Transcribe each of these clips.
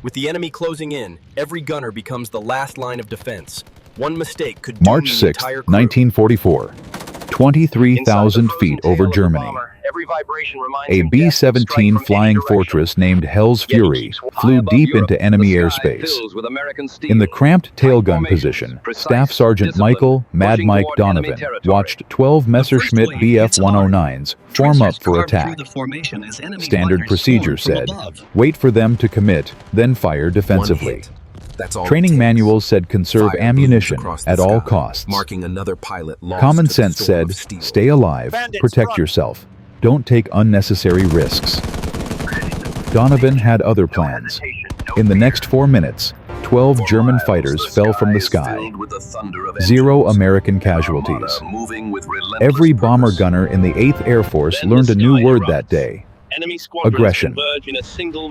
With the enemy closing in, every gunner becomes the last line of defense. One mistake could doom March the 6, entire crew. 1944. 23,000 feet over Germany. A B-17 flying fortress named Hell's Fury flew deep into enemy airspace. In the cramped tailgun position, Staff Sergeant Michael "Mad Mike" Donovan watched 12 Messerschmitt Bf-109s form up for attack. Standard procedure said, wait for them to commit, then fire defensively. Training manuals said conserve ammunition at all costs. Common sense said, stay alive, protect yourself. Don't take unnecessary risks. Donovan had other plans. In the next 4 minutes, 12 German fighters fell from the sky. 0 American casualties. Every bomber gunner in the 8th Air Force learned a new word that day. Aggression.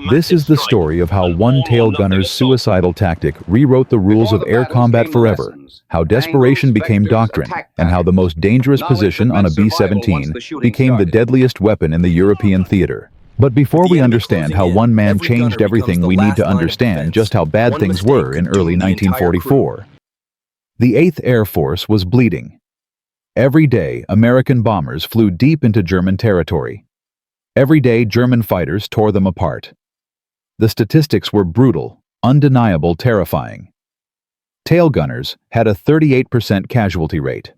This is the story of how one tail gunner's suicidal tactic rewrote the rules of air combat forever, how desperation became doctrine, and how the most dangerous position on a B-17 became the deadliest weapon in the European theater. But before we understand how one man changed everything, we need to understand just how bad things were in early 1944. The 8th Air Force was bleeding. Every day, American bombers flew deep into German territory. Every day, German fighters tore them apart. The statistics were brutal, undeniable, terrifying. Tail gunners had a 38% casualty rate.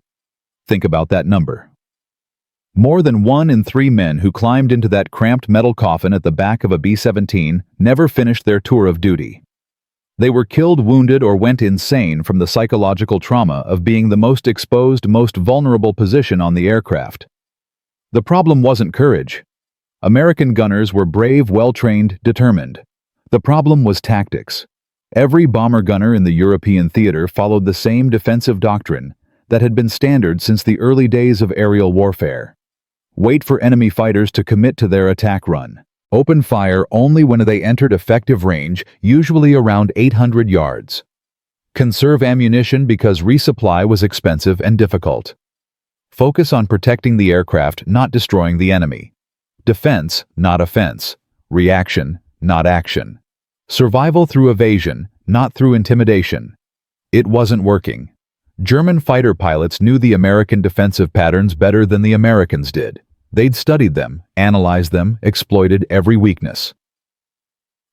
Think about that number. More than 1 in 3 men who climbed into that cramped metal coffin at the back of a B-17 never finished their tour of duty. They were killed, wounded, or went insane from the psychological trauma of being the most exposed, most vulnerable position on the aircraft. The problem wasn't courage. American gunners were brave, well-trained, determined. The problem was tactics. Every bomber gunner in the European theater followed the same defensive doctrine that had been standard since the early days of aerial warfare. Wait for enemy fighters to commit to their attack run. Open fire only when they entered effective range, usually around 800 yards. Conserve ammunition because resupply was expensive and difficult. Focus on protecting the aircraft, not destroying the enemy. Defense, not offense. Reaction, not action. Survival through evasion, not through intimidation. It wasn't working. German fighter pilots knew the American defensive patterns better than the Americans did. They'd studied them, analyzed them, exploited every weakness.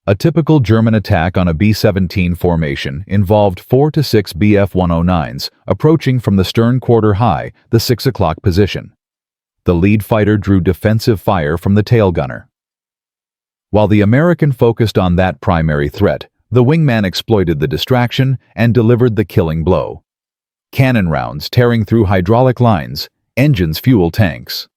A typical German attack on a B-17 formation involved 4 to 6 Bf-109s approaching from the stern quarter high, the 6 o'clock position. The lead fighter drew defensive fire from the tail gunner. While the American focused on that primary threat, the wingman exploited the distraction and delivered the killing blow. Cannon rounds tearing through hydraulic lines, engines fuel tanks.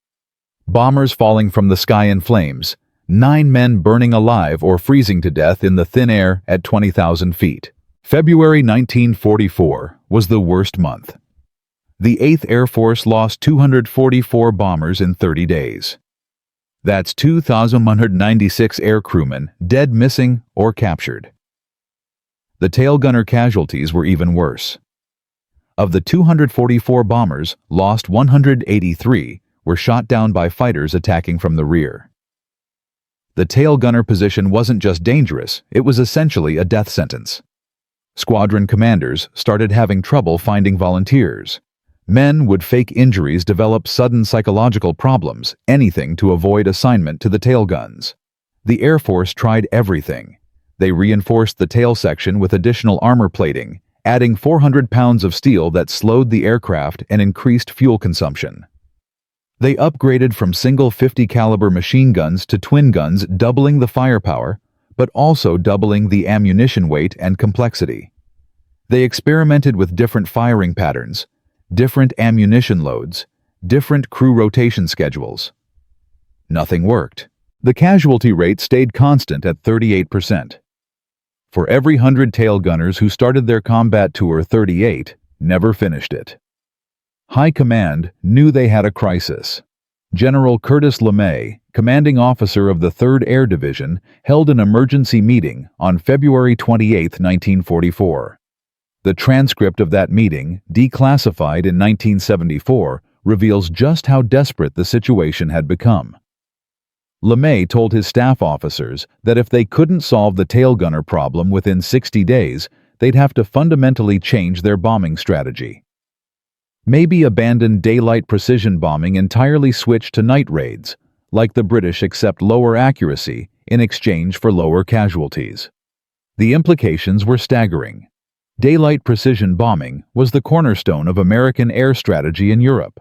Bombers falling from the sky in flames, 9 men burning alive or freezing to death in the thin air at 20,000 feet. February 1944 was the worst month. The 8th Air Force lost 244 bombers in 30 days. That's 2,196 air crewmen dead, missing, or captured. The tail gunner casualties were even worse. Of the 244 bombers, lost 183 were shot down by fighters attacking from the rear. The tail gunner position wasn't just dangerous, it was essentially a death sentence. Squadron commanders started having trouble finding volunteers. Men would fake injuries, develop sudden psychological problems, anything to avoid assignment to the tail guns. The Air Force tried everything. They reinforced the tail section with additional armor plating, adding 400 pounds of steel that slowed the aircraft and increased fuel consumption. They upgraded from single 50 caliber machine guns to twin guns, doubling the firepower, but also doubling the ammunition weight and complexity. They experimented with different firing patterns, different ammunition loads, different crew rotation schedules. Nothing worked. The casualty rate stayed constant at 38%. For every 100 tail gunners who started their combat tour, 38 never finished it. High Command knew they had a crisis. General Curtis LeMay, commanding officer of the 3rd Air Division, held an emergency meeting on February 28, 1944. The transcript of that meeting, declassified in 1974, reveals just how desperate the situation had become. LeMay told his staff officers that if they couldn't solve the tail gunner problem within 60 days, they'd have to fundamentally change their bombing strategy. Maybe abandon daylight precision bombing, entirely switch to night raids, like the British accept lower accuracy in exchange for lower casualties. The implications were staggering. Daylight precision bombing was the cornerstone of American air strategy in Europe.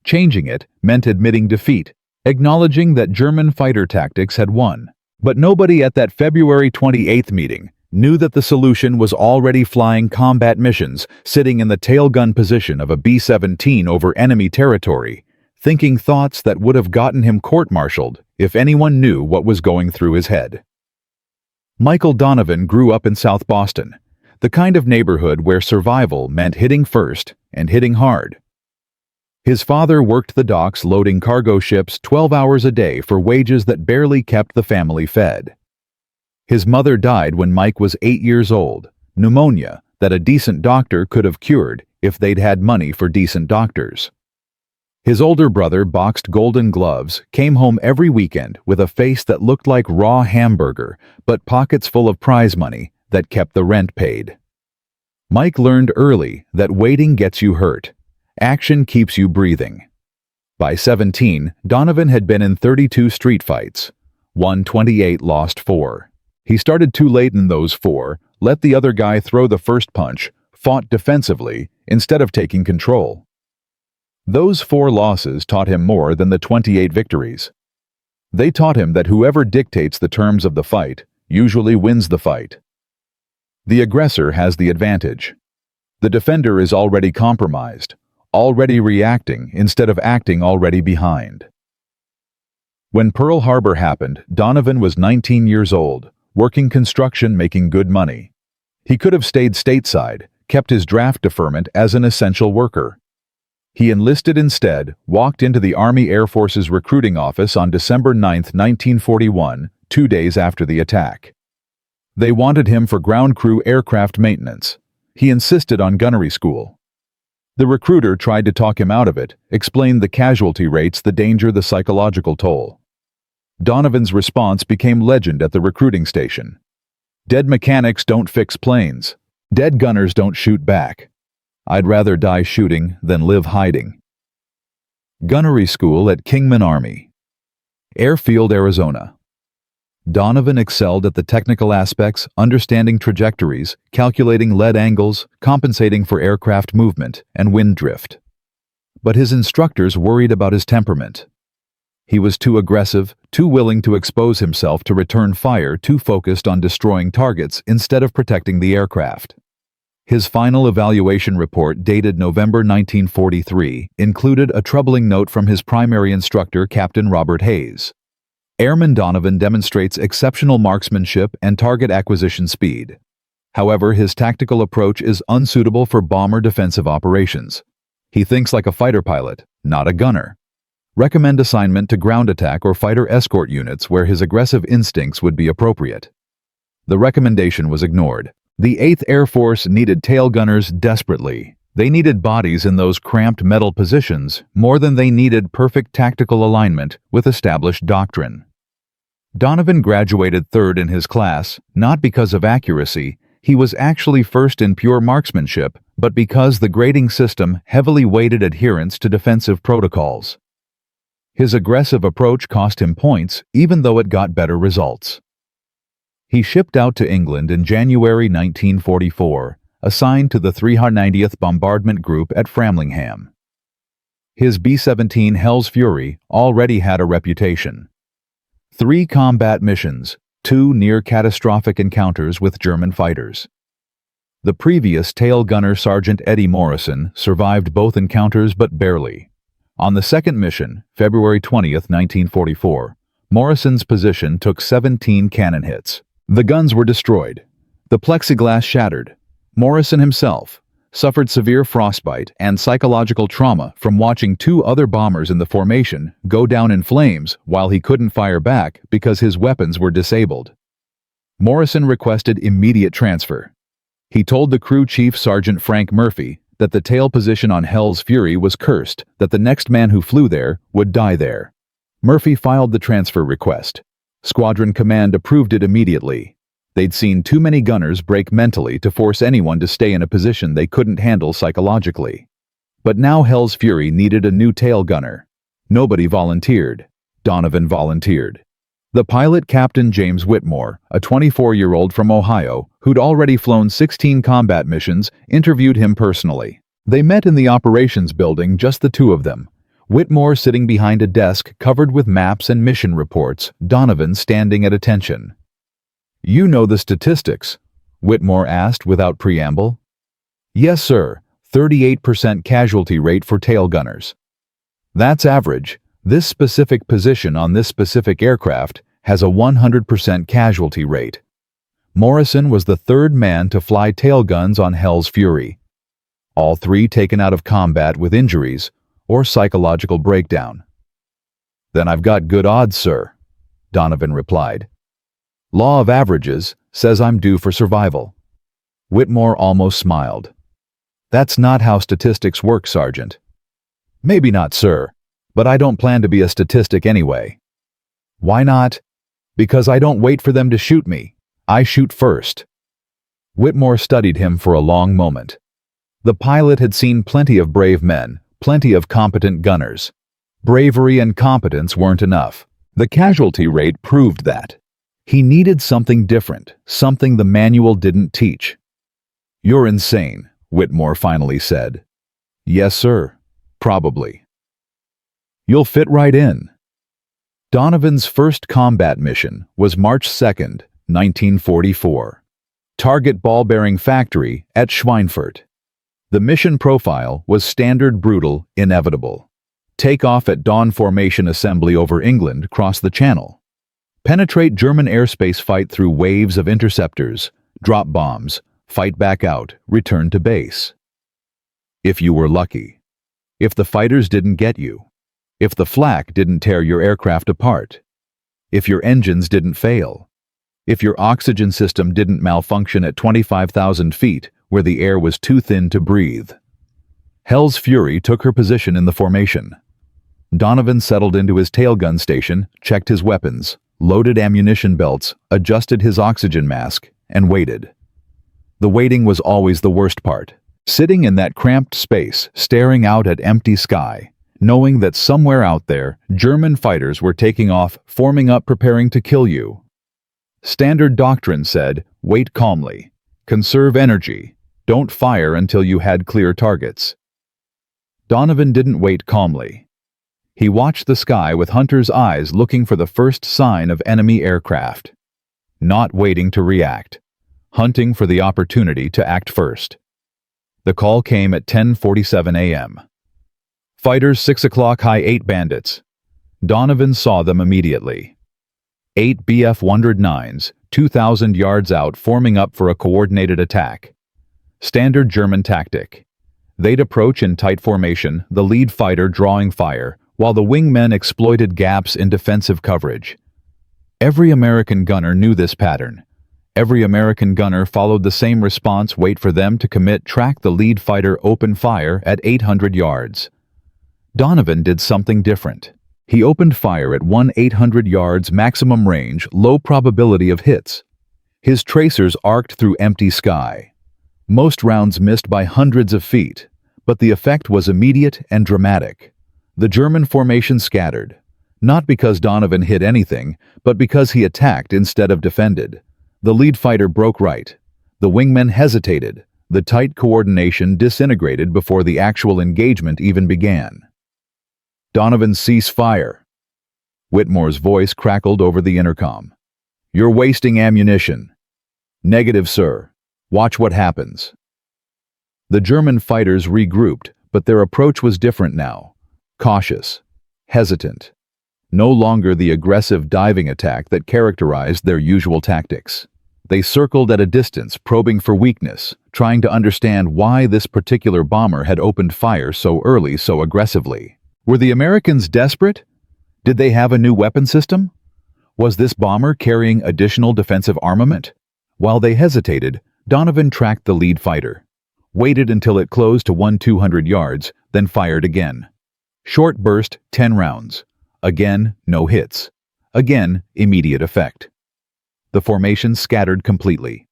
Changing it meant admitting defeat, acknowledging that German fighter tactics had won. But nobody at that February 28th meeting knew that the solution was already flying combat missions, sitting in the tailgun position of a B-17 over enemy territory, thinking thoughts that would have gotten him court-martialed if anyone knew what was going through his head. Michael Donovan grew up in South Boston, the kind of neighborhood where survival meant hitting first and hitting hard. His father worked the docks loading cargo ships 12 hours a day for wages that barely kept the family fed. His mother died when Mike was 8 years old, pneumonia that a decent doctor could have cured if they'd had money for decent doctors. His older brother boxed Golden Gloves, came home every weekend with a face that looked like raw hamburger, but pockets full of prize money that kept the rent paid. Mike learned early that waiting gets you hurt. Action keeps you breathing. By 17, Donovan had been in 32 street fights. Won 28, lost 4. He started too late in those 4, let the other guy throw the first punch, fought defensively instead of taking control. Those 4 losses taught him more than the 28 victories. They taught him that whoever dictates the terms of the fight usually wins the fight. The aggressor has the advantage. The defender is already compromised, already reacting instead of acting already behind. When Pearl Harbor happened, Donovan was 19 years old, working construction, making good money. He could have stayed stateside, kept his draft deferment as an essential worker. He enlisted instead, walked into the Army Air Force's recruiting office on December 9, 1941, 2 days after the attack. They wanted him for ground crew aircraft maintenance. He insisted on gunnery school. The recruiter tried to talk him out of it, explained the casualty rates, the danger, the psychological toll. Donovan's response became legend at the recruiting station. Dead mechanics don't fix planes. Dead gunners don't shoot back. I'd rather die shooting than live hiding. Gunnery School at Kingman Army. Airfield, Arizona. Donovan excelled at the technical aspects, understanding trajectories, calculating lead angles, compensating for aircraft movement and wind drift. But his instructors worried about his temperament. He was too aggressive, too willing to expose himself to return fire, too focused on destroying targets instead of protecting the aircraft. His final evaluation report, dated November 1943, included a troubling note from his primary instructor, Captain Robert Hayes. Airman Donovan demonstrates exceptional marksmanship and target acquisition speed. However, his tactical approach is unsuitable for bomber defensive operations. He thinks like a fighter pilot, not a gunner. Recommend assignment to ground attack or fighter escort units where his aggressive instincts would be appropriate. The recommendation was ignored. The 8th Air Force needed tail gunners desperately. They needed bodies in those cramped metal positions more than they needed perfect tactical alignment with established doctrine. Donovan graduated 3rd in his class, not because of accuracy. He was actually first in pure marksmanship, but because the grading system heavily weighted adherence to defensive protocols. His aggressive approach cost him points, even though it got better results. He shipped out to England in January 1944, assigned to the 390th Bombardment Group at Framlingham. His B-17 Hell's Fury already had a reputation. 3 combat missions, 2 near-catastrophic encounters with German fighters. The previous tail gunner Sergeant Eddie Morrison survived both encounters but barely. On the second mission, February 20, 1944, Morrison's position took 17 cannon hits. The guns were destroyed. The plexiglass shattered. Morrison himself suffered severe frostbite and psychological trauma from watching 2 other bombers in the formation go down in flames while he couldn't fire back because his weapons were disabled. Morrison requested immediate transfer. He told the crew chief, Sergeant Frank Murphy, that the tail position on Hell's Fury was cursed, that the next man who flew there would die there. Murphy filed the transfer request. Squadron Command approved it immediately. They'd seen too many gunners break mentally to force anyone to stay in a position they couldn't handle psychologically. But now Hell's Fury needed a new tail gunner. Nobody volunteered. Donovan volunteered. The pilot, Captain James Whitmore, a 24-year-old from Ohio who'd already flown 16 combat missions, interviewed him personally. They met in the operations building, just the two of them. Whitmore sitting behind a desk covered with maps and mission reports, Donovan standing at attention. "You know the statistics?" Whitmore asked without preamble. "Yes, sir. 38% casualty rate for tail gunners." "That's average. This specific position on this specific aircraft has a 100% casualty rate." Morrison was the third man to fly tail guns on Hell's Fury. All three taken out of combat with injuries or psychological breakdown. "Then I've got good odds, sir," Donovan replied. "Law of averages says I'm due for survival." Whitmore almost smiled. "That's not how statistics work, Sergeant." "Maybe not, sir, but I don't plan to be a statistic anyway." "Why not?" "Because I don't wait for them to shoot me. I shoot first." Whitmore studied him for a long moment. The pilot had seen plenty of brave men, plenty of competent gunners. Bravery and competence weren't enough. The casualty rate proved that. He needed something different, something the manual didn't teach. "You're insane," Whitmore finally said. "Yes, sir. Probably." "You'll fit right in." Donovan's first combat mission was March 2nd, 1944. Target ball bearing factory at Schweinfurt. The mission profile was standard, brutal, inevitable. Takeoff at dawn, formation assembly over England, cross the Channel. Penetrate German airspace, fight through waves of interceptors, drop bombs, fight back out, return to base. If you were lucky. If the fighters didn't get you. If the flak didn't tear your aircraft apart. If your engines didn't fail. If your oxygen system didn't malfunction at 25,000 feet, where the air was too thin to breathe. Hell's Fury took her position in the formation. Donovan settled into his tailgun station, checked his weapons, loaded ammunition belts, adjusted his oxygen mask, and waited. The waiting was always the worst part. Sitting in that cramped space, staring out at empty sky, knowing that somewhere out there, German fighters were taking off, forming up, preparing to kill you. Standard doctrine said, wait calmly, conserve energy, don't fire until you had clear targets. Donovan didn't wait calmly. He watched the sky with hunter's eyes, looking for the first sign of enemy aircraft. Not waiting to react, hunting for the opportunity to act first. The call came at 10:47 a.m. Fighters 6 o'clock high, 8 bandits. Donovan saw them immediately. 8 Bf-109s, 2,000 yards out, forming up for a coordinated attack. Standard German tactic. They'd approach in tight formation, the lead fighter drawing fire, while the wingmen exploited gaps in defensive coverage. Every American gunner knew this pattern. Every American gunner followed the same response: wait for them to commit, track the lead fighter, open fire at 800 yards. Donovan did something different. He opened fire at 800 yards, maximum range, low probability of hits. His tracers arced through empty sky. Most rounds missed by hundreds of feet, but the effect was immediate and dramatic. The German formation scattered, not because Donovan hit anything, but because he attacked instead of defended. The lead fighter broke right. The wingmen hesitated. The tight coordination disintegrated before the actual engagement even began. Donovan, cease fire. Whitmore's voice crackled over the intercom. You're wasting ammunition. Negative, sir. Watch what happens. The German fighters regrouped, but their approach was different now. Cautious, hesitant. No longer the aggressive diving attack that characterized their usual tactics. They circled at a distance, probing for weakness, trying to understand why this particular bomber had opened fire so early, so aggressively. Were the Americans desperate? Did they have a new weapon system? Was this bomber carrying additional defensive armament? While they hesitated, Donovan tracked the lead fighter, waited until it closed to 200 yards, then fired again. Short burst, 10 rounds. Again, no hits. Again, immediate effect. The formation scattered completely.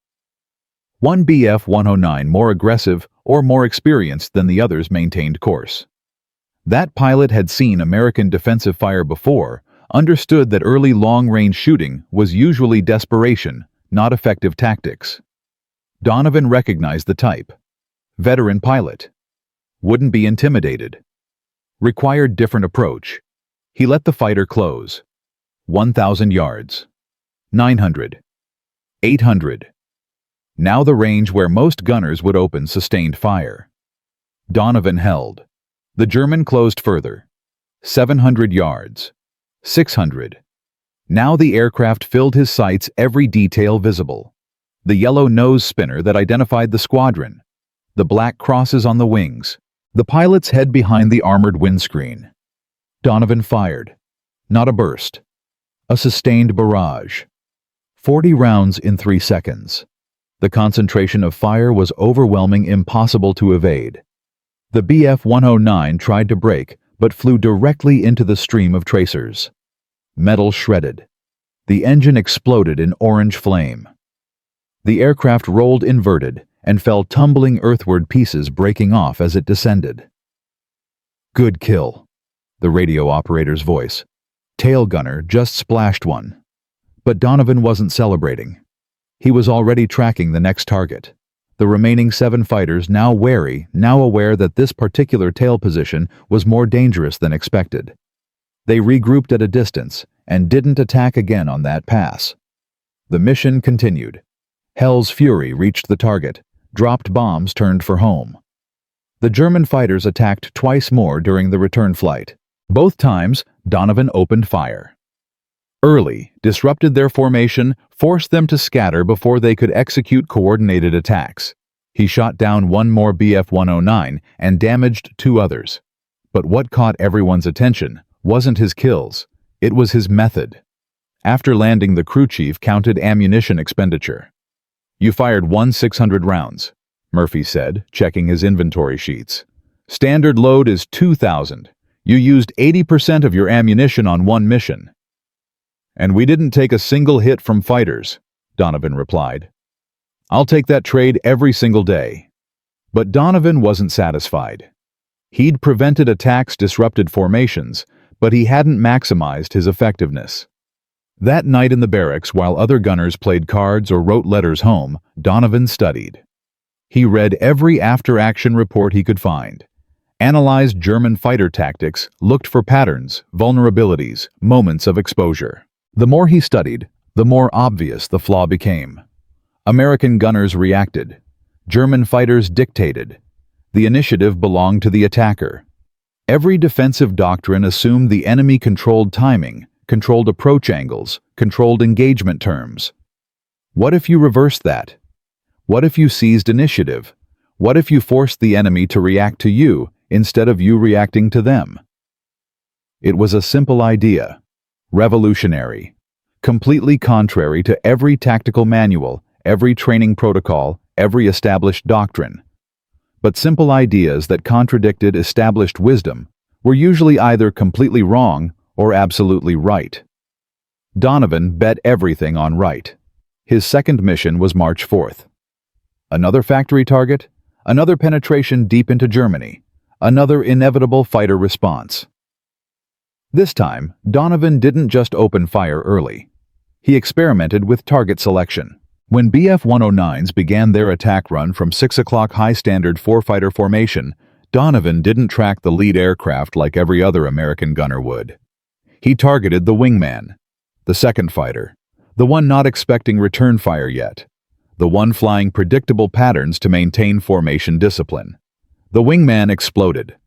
One Bf-109 more aggressive or more experienced than the others maintained course. That pilot had seen American defensive fire before, understood that early long-range shooting was usually desperation, not effective tactics. Donovan recognized the type. Veteran pilot. Wouldn't be intimidated. Required different approach. He let the fighter close. 1,000 yards. 900. 800. Now the range where most gunners would open sustained fire. Donovan held. The German closed further. 700 yards. 600. Now the aircraft filled his sights, every detail visible. The yellow nose spinner that identified the squadron. The black crosses on the wings. The pilot's head behind the armored windscreen. Donovan fired. Not a burst. A sustained barrage. 40 rounds in 3 seconds. The concentration of fire was overwhelming, impossible to evade. The Bf-109 tried to brake, but flew directly into the stream of tracers. Metal shredded. The engine exploded in orange flame. The aircraft rolled inverted and fell tumbling earthward, pieces breaking off as it descended. Good kill. The radio operator's voice. Tail gunner just splashed one. But Donovan wasn't celebrating. He was already tracking the next target. The remaining 7 fighters, now wary, now aware that this particular tail position was more dangerous than expected. They regrouped at a distance and didn't attack again on that pass. The mission continued. Hell's Fury reached the target, dropped bombs, turned for home. The German fighters attacked twice more during the return flight. Both times, Donovan opened fire. Early, disrupted their formation, forced them to scatter before they could execute coordinated attacks. He shot down one more Bf-109 and damaged 2 others. But what caught everyone's attention wasn't his kills, it was his method. After landing, the crew chief counted ammunition expenditure. "You fired 1,600 rounds," Murphy said, checking his inventory sheets. "Standard load is 2,000. You used 80% of your ammunition on one mission." "And we didn't take a single hit from fighters," Donovan replied. "I'll take that trade every single day." But Donovan wasn't satisfied. He'd prevented attacks, disrupted formations, but he hadn't maximized his effectiveness. That night in the barracks, while other gunners played cards or wrote letters home, Donovan studied. He read every after-action report he could find, analyzed German fighter tactics, looked for patterns, vulnerabilities, moments of exposure. The more he studied, the more obvious the flaw became. American gunners reacted. German fighters dictated. The initiative belonged to the attacker. Every defensive doctrine assumed the enemy controlled timing, controlled approach angles, controlled engagement terms. What if you reversed that? What if you seized initiative? What if you forced the enemy to react to you instead of you reacting to them? It was a simple idea. Revolutionary. Completely contrary to every tactical manual, every training protocol, every established doctrine. But simple ideas that contradicted established wisdom were usually either completely wrong or absolutely right. Donovan bet everything on right. His second mission was March 4th. Another factory target, another penetration deep into Germany, another inevitable fighter response. This time, Donovan didn't just open fire early. He experimented with target selection. When Bf-109s began their attack run from 6 o'clock high-standard 4-fighter formation, Donovan didn't track the lead aircraft like every other American gunner would. He targeted the wingman, the second fighter, the one not expecting return fire yet, the one flying predictable patterns to maintain formation discipline. The wingman exploded.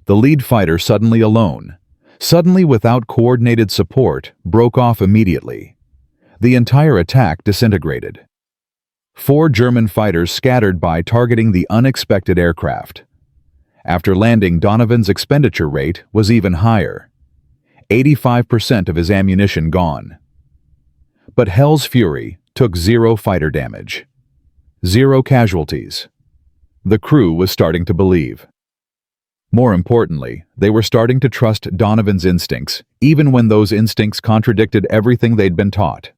The lead fighter, suddenly alone, suddenly without coordinated support, broke off immediately. The entire attack disintegrated. 4 German fighters scattered by targeting the unexpected aircraft. After landing, Donovan's expenditure rate was even higher. 85% of his ammunition gone. But Hell's Fury took 0 fighter damage. 0 casualties. The crew was starting to believe. More importantly, they were starting to trust Donovan's instincts, even when those instincts contradicted everything they'd been taught.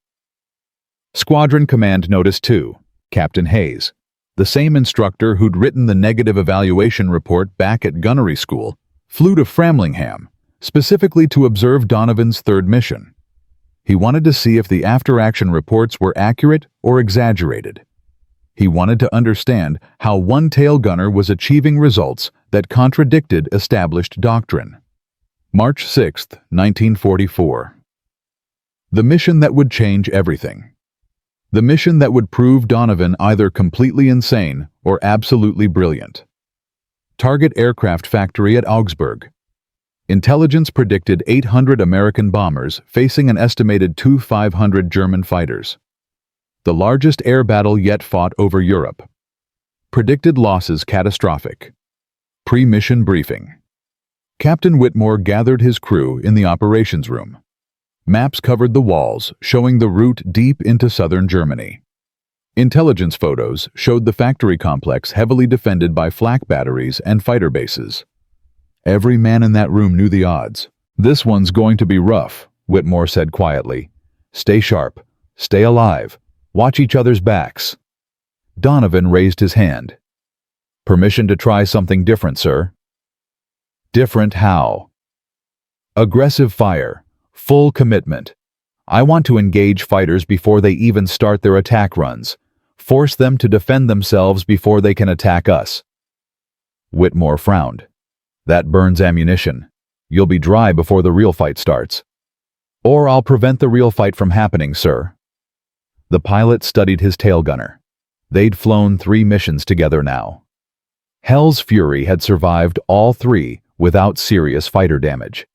Squadron Command Notice 2, Captain Hayes, the same instructor who'd written the negative evaluation report back at gunnery school, flew to Framlingham, specifically to observe Donovan's third mission. He wanted to see if the after-action reports were accurate or exaggerated. He wanted to understand how one tail gunner was achieving results that contradicted established doctrine. March 6, 1944. The mission that would change everything. The mission that would prove Donovan either completely insane or absolutely brilliant. Target Aircraft Factory at Augsburg. Intelligence predicted 800 American bombers facing an estimated 2,500 German fighters. The largest air battle yet fought over Europe. Predicted losses catastrophic. Pre-mission briefing. Captain Whitmore gathered his crew in the operations room. Maps covered the walls, showing the route deep into southern Germany. Intelligence photos showed the factory complex heavily defended by flak batteries and fighter bases. Every man in that room knew the odds. "This one's going to be rough," Whitmore said quietly. "Stay sharp. Stay alive. Watch each other's backs." Donovan raised his hand. "Permission to try something different, sir." "Different how?" "Aggressive fire. Full commitment. I want to engage fighters before they even start their attack runs. Force them to defend themselves before they can attack us." Whitmore frowned. "That burns ammunition. You'll be dry before the real fight starts." "Or I'll prevent the real fight from happening, sir." The pilot studied his tail gunner. They'd flown 3 missions together now. Hell's Fury had survived all 3 without serious fighter damage.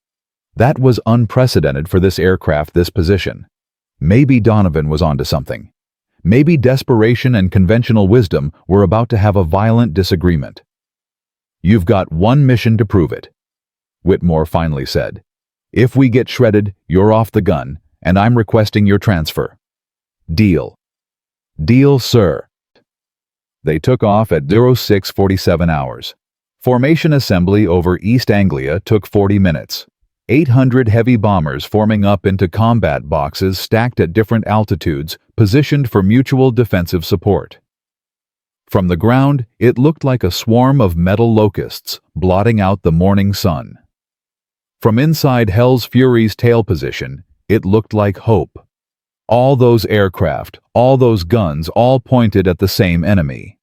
That was unprecedented for this aircraft, this position. Maybe Donovan was onto something. Maybe desperation and conventional wisdom were about to have a violent disagreement. "You've got 1 mission to prove it," Whitmore finally said. "If we get shredded, you're off the gun, and I'm requesting your transfer." "Deal." "Deal, sir." They took off at 06:47 hours. Formation assembly over East Anglia took 40 minutes. 800 heavy bombers forming up into combat boxes stacked at different altitudes, positioned for mutual defensive support. From the ground, it looked like a swarm of metal locusts, blotting out the morning sun. From inside Hell's Fury's tail position, it looked like hope. All those aircraft, all those guns, all pointed at the same enemy.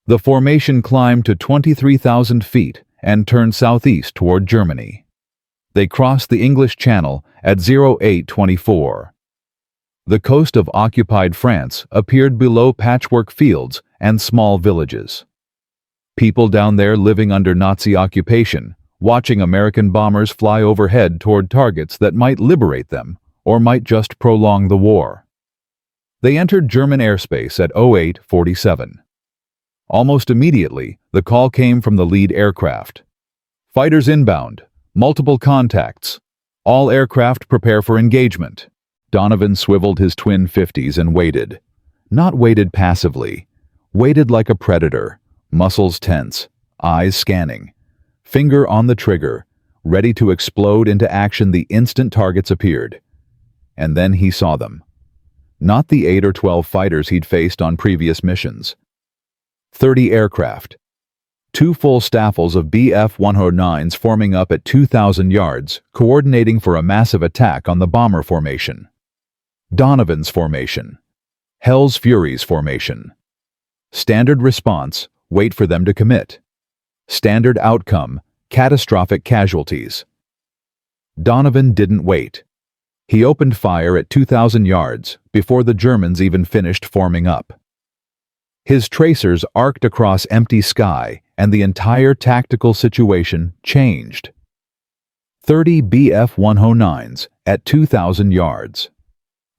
The formation climbed to 23,000 feet and turned southeast toward Germany. They crossed the English Channel at 08:24. The coast of occupied France appeared below patchwork fields and small villages. People down there living under Nazi occupation, watching American bombers fly overhead toward targets that might liberate them or might just prolong the war. They entered German airspace at 08:47. Almost immediately, the call came from the lead aircraft. "Fighters inbound. Multiple contacts. All aircraft prepare for engagement." Donovan swiveled his twin 50s and waited. Not waited passively. Waited like a predator, muscles tense, eyes scanning, finger on the trigger, ready to explode into action the instant targets appeared. And then he saw them. Not the 8 or 12 fighters he'd faced on previous missions. 30 aircraft. 2 full staffels of Bf-109s forming up at 2,000 yards, coordinating for a massive attack on the bomber formation. Donovan's formation. Hell's Fury's formation. Standard response, wait for them to commit. Standard outcome, catastrophic casualties. Donovan didn't wait. He opened fire at 2,000 yards before the Germans even finished forming up. His tracers arced across empty sky, and the entire tactical situation changed. 30 Bf-109s at 2,000 yards.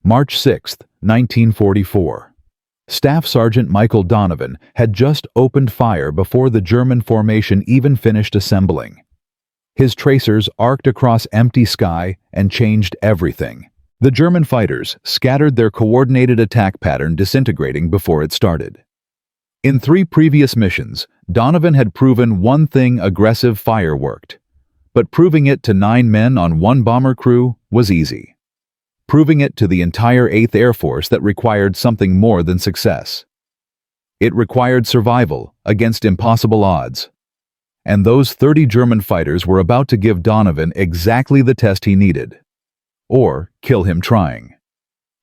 March 6, 1944. Staff Sergeant Michael Donovan had just opened fire before the German formation even finished assembling. His tracers arced across empty sky and changed everything. The German fighters scattered, their coordinated attack pattern disintegrating before it started. In 3 previous missions, Donovan had proven one thing: aggressive fire worked. But proving it to 9 men on 1 bomber crew was easy. Proving it to the entire 8th Air Force that required something more than success. It required survival against impossible odds. And those 30 German fighters were about to give Donovan exactly the test he needed. Or kill him trying.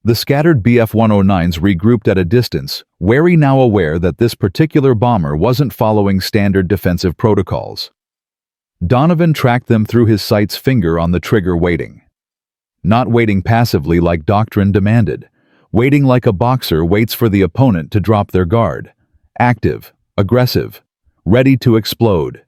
The scattered Bf-109s regrouped at a distance, wary now aware that this particular bomber wasn't following standard defensive protocols. Donovan tracked them through his sight's finger on the trigger, waiting. Not waiting passively like doctrine demanded, waiting like a boxer waits for the opponent to drop their guard. Active, aggressive, ready to explode.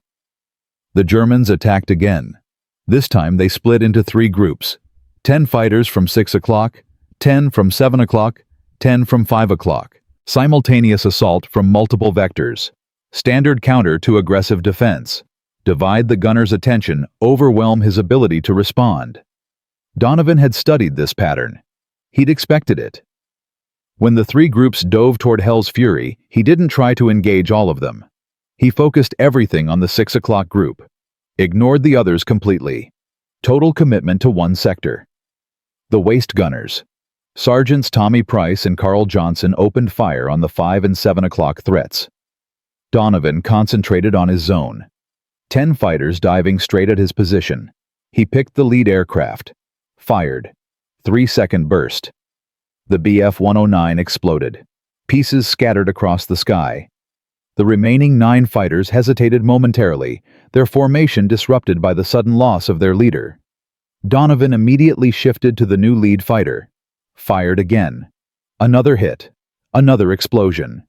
The Germans attacked again. This time they split into 3 groups. 10 fighters from 6 o'clock, 10 from 7 o'clock, 10 from 5 o'clock. Simultaneous assault from multiple vectors. Standard counter to aggressive defense. Divide the gunner's attention, overwhelm his ability to respond. Donovan had studied this pattern. He'd expected it. When the 3 groups dove toward Hell's Fury, he didn't try to engage all of them. He focused everything on the 6 o'clock group. Ignored the others completely. Total commitment to one sector. The waist gunners. Sergeants Tommy Price and Carl Johnson opened fire on the 5 and 7 o'clock threats. Donovan concentrated on his zone. 10 fighters diving straight at his position. He picked the lead aircraft. Fired. 3-second burst. The Bf-109 exploded. Pieces scattered across the sky. The remaining 9 fighters hesitated momentarily, their formation disrupted by the sudden loss of their leader. Donovan immediately shifted to the new lead fighter. Fired again. Another hit. Another explosion.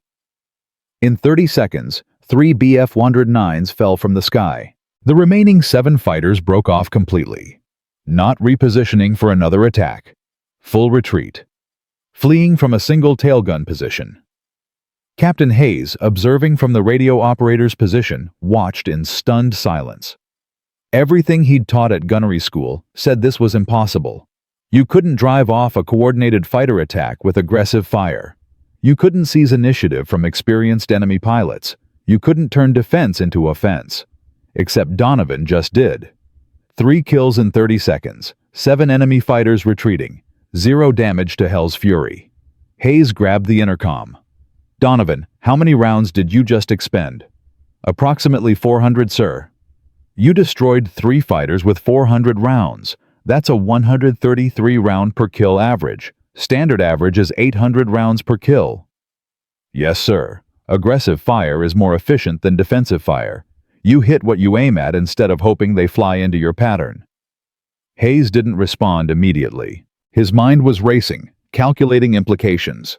In 30 seconds, 3 Bf-109s fell from the sky. The remaining 7 fighters broke off completely. Not repositioning for another attack. Full retreat. Fleeing from a single tailgun position. Captain Hayes, observing from the radio operator's position, watched in stunned silence. Everything he'd taught at gunnery school said this was impossible. You couldn't drive off a coordinated fighter attack with aggressive fire. You couldn't seize initiative from experienced enemy pilots. You couldn't turn defense into offense. Except Donovan just did. 3 kills in 30 seconds, 7 enemy fighters retreating, 0 damage to Hell's Fury. Hayes grabbed the intercom. Donovan, how many rounds did you just expend? Approximately 400, sir. You destroyed 3 fighters with 400 rounds. That's a 133 round per kill average. Standard average is 800 rounds per kill. Yes, sir. Aggressive fire is more efficient than defensive fire. You hit what you aim at instead of hoping they fly into your pattern. Hayes didn't respond immediately. His mind was racing, calculating implications.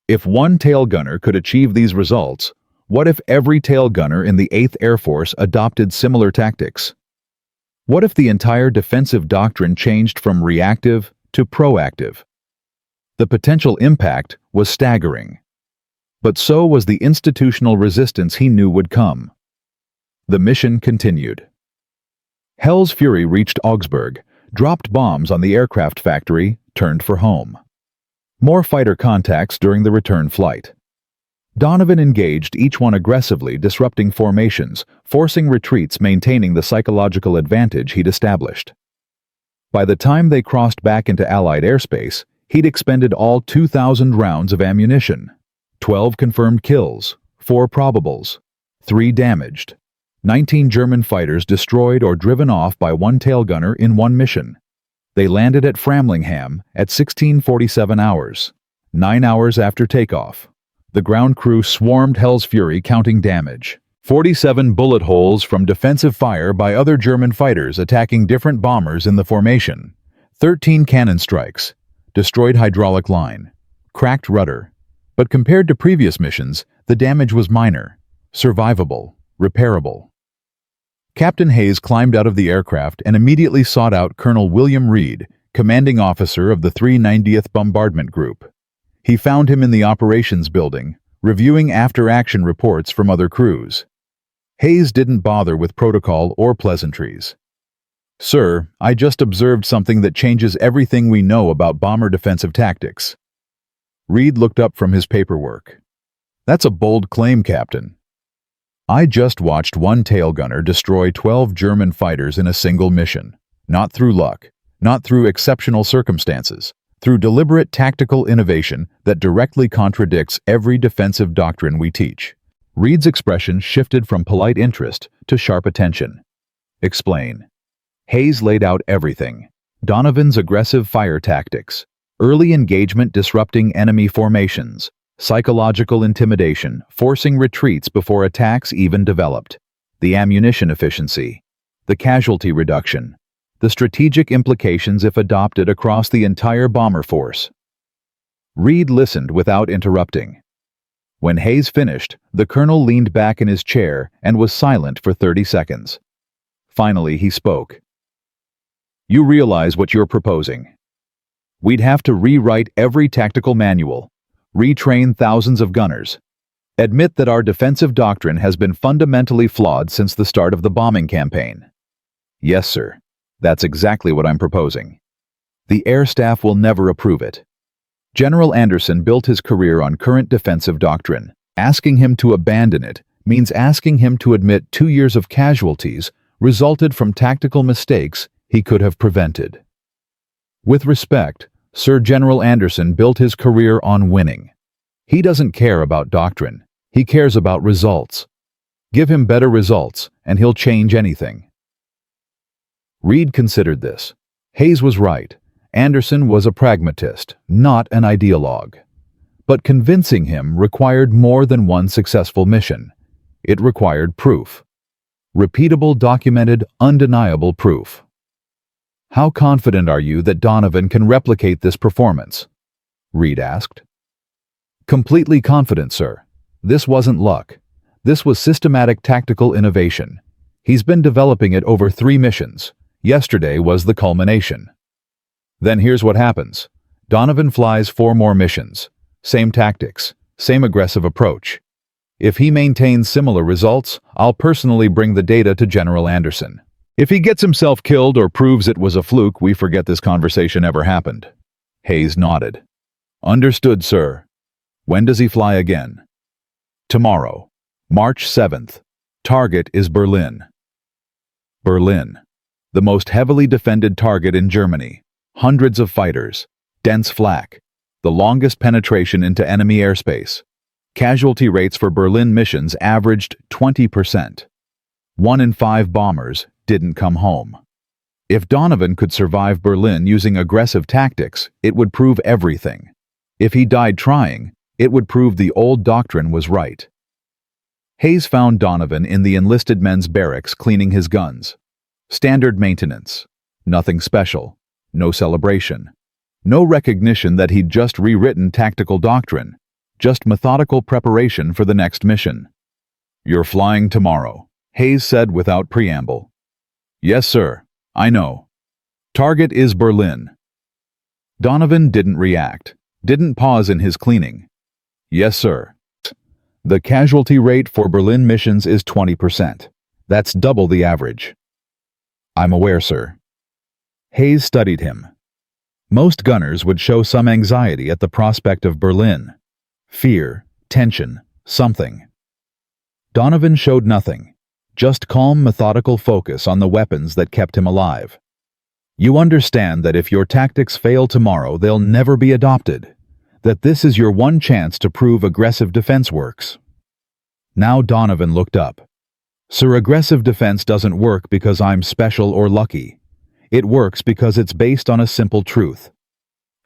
If one tail gunner could achieve these results, what if every tail gunner in the 8th Air Force adopted similar tactics? What if the entire defensive doctrine changed from reactive to proactive? The potential impact was staggering. But so was the institutional resistance he knew would come. The mission continued. Hell's Fury reached Augsburg, dropped bombs on the aircraft factory, turned for home. More fighter contacts during the return flight. Donovan engaged each one aggressively, disrupting formations, forcing retreats, maintaining the psychological advantage he'd established. By the time they crossed back into Allied airspace, he'd expended all 2,000 rounds of ammunition. 12 confirmed kills, 4 probables, 3 damaged. 19 German fighters destroyed or driven off by one tail gunner in one mission. They landed at Framlingham at 16:47 hours, 9 hours after takeoff. The ground crew swarmed Hell's Fury, counting damage. 47 bullet holes from defensive fire by other German fighters attacking different bombers in the formation. 13 cannon strikes. Destroyed hydraulic line. Cracked rudder. But compared to previous missions, the damage was minor. Survivable. Repairable. Captain Hayes climbed out of the aircraft and immediately sought out Colonel William Reed, commanding officer of the 390th Bombardment Group. He found him in the operations building, reviewing after-action reports from other crews. Hayes didn't bother with protocol or pleasantries. "Sir, I just observed something that changes everything we know about bomber defensive tactics." Reed looked up from his paperwork. That's a bold claim, Captain. I just watched one tail gunner destroy 12 German fighters in a single mission. Not through luck, not through exceptional circumstances, through deliberate tactical innovation that directly contradicts every defensive doctrine we teach. Reed's expression shifted from polite interest to sharp attention. Explain. Hayes laid out everything. Donovan's aggressive fire tactics, early engagement disrupting enemy formations, psychological intimidation, forcing retreats before attacks even developed, the ammunition efficiency, the casualty reduction, the strategic implications if adopted across the entire bomber force. Reed listened without interrupting. When Hayes finished, the colonel leaned back in his chair and was silent for 30 seconds. Finally, he spoke. You realize what you're proposing. We'd have to rewrite every tactical manual, retrain thousands of gunners, admit that our defensive doctrine has been fundamentally flawed since the start of the bombing campaign. Yes, sir. That's exactly what I'm proposing. The air staff will never approve it. General Anderson built his career on current defensive doctrine. Asking him to abandon it means asking him to admit 2 years of casualties resulted from tactical mistakes he could have prevented. With respect, Sir General Anderson built his career on winning. He doesn't care about doctrine. He cares about results. Give him better results, and he'll change anything. Reed considered this. Hayes was right. Anderson was a pragmatist, not an ideologue. But convincing him required more than one successful mission. It required proof. Repeatable, documented, undeniable proof. How confident are you that Donovan can replicate this performance? Reed asked. Completely confident, sir. This wasn't luck. This was systematic tactical innovation. He's been developing it over 3 missions. Yesterday was the culmination. Then here's what happens. Donovan flies 4 more missions. Same tactics, same aggressive approach. If he maintains similar results, I'll personally bring the data to General Anderson. If he gets himself killed or proves it was a fluke, we forget this conversation ever happened. Hayes nodded. Understood, sir. When does he fly again? Tomorrow, March 7th. Target is Berlin. Berlin. The most heavily defended target in Germany. Hundreds of fighters. Dense flak. The longest penetration into enemy airspace. Casualty rates for Berlin missions averaged 20%. 1 in 5 bombers didn't come home. If Donovan could survive Berlin using aggressive tactics, it would prove everything. If he died trying, it would prove the old doctrine was right. Hayes found Donovan in the enlisted men's barracks cleaning his guns. Standard maintenance. Nothing special. No celebration. No recognition that he'd just rewritten tactical doctrine. Just methodical preparation for the next mission. You're flying tomorrow, Hayes said without preamble. Yes, sir. I know. Target is Berlin. Donovan didn't react. Didn't pause in his cleaning. Yes, sir. The casualty rate for Berlin missions is 20%. That's double the average. I'm aware, sir. Hayes studied him. Most gunners would show some anxiety at the prospect of Berlin. Fear, tension, something. Donovan showed nothing. Just calm, methodical focus on the weapons that kept him alive. You understand that if your tactics fail tomorrow, they'll never be adopted. That this is your one chance to prove aggressive defense works. Now Donovan looked up. Sir, aggressive defense doesn't work because I'm special or lucky. It works because it's based on a simple truth.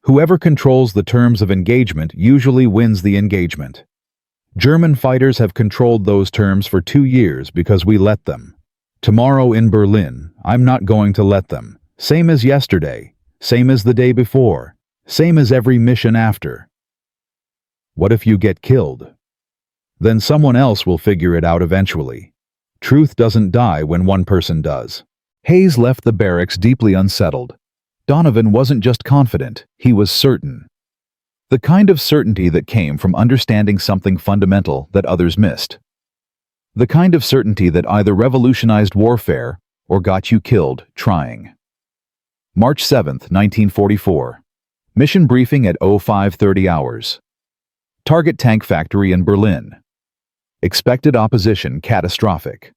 Whoever controls the terms of engagement usually wins the engagement. German fighters have controlled those terms for 2 years because we let them. Tomorrow in Berlin, I'm not going to let them. Same as yesterday, same as the day before, same as every mission after. What if you get killed? Then someone else will figure it out eventually. Truth doesn't die when one person does. Hayes left the barracks deeply unsettled. Donovan wasn't just confident, he was certain. The kind of certainty that came from understanding something fundamental that others missed. The kind of certainty that either revolutionized warfare or got you killed trying. March 7, 1944. Mission briefing at 05:30 hours. Target tank factory in Berlin. Expected opposition catastrophic.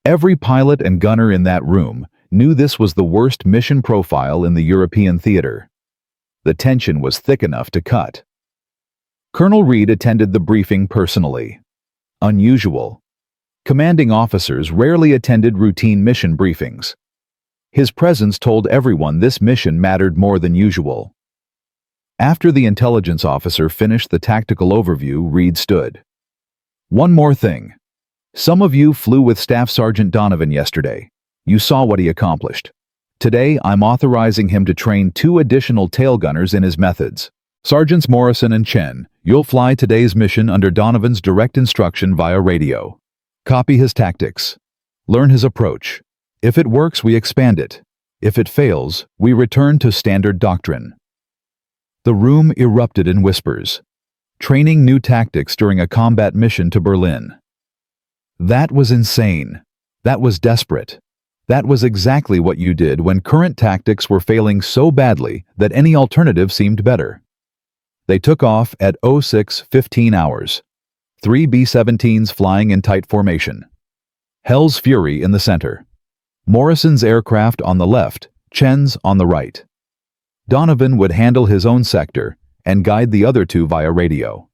Every pilot and gunner in that room knew this was the worst mission profile in the European theater. The tension was thick enough to cut. Colonel Reed attended the briefing personally. Unusual. Commanding officers rarely attended routine mission briefings. His presence told everyone this mission mattered more than usual. After the intelligence officer finished the tactical overview, Reed stood. One more thing. Some of you flew with Staff Sergeant Donovan yesterday. You saw what he accomplished. Today, I'm authorizing him to train 2 additional tail gunners in his methods. Sergeants Morrison and Chen, you'll fly today's mission under Donovan's direct instruction via radio. Copy his tactics. Learn his approach. If it works, we expand it. If it fails, we return to standard doctrine. The room erupted in whispers. Training new tactics during a combat mission to Berlin. That was insane. That was desperate. That was exactly what you did when current tactics were failing so badly that any alternative seemed better. They took off at 06:15 hours. 3 B-17s flying in tight formation. Hell's Fury in the center. Morrison's aircraft on the left, Chen's on the right. Donovan would handle his own sector and guide the other 2 via radio.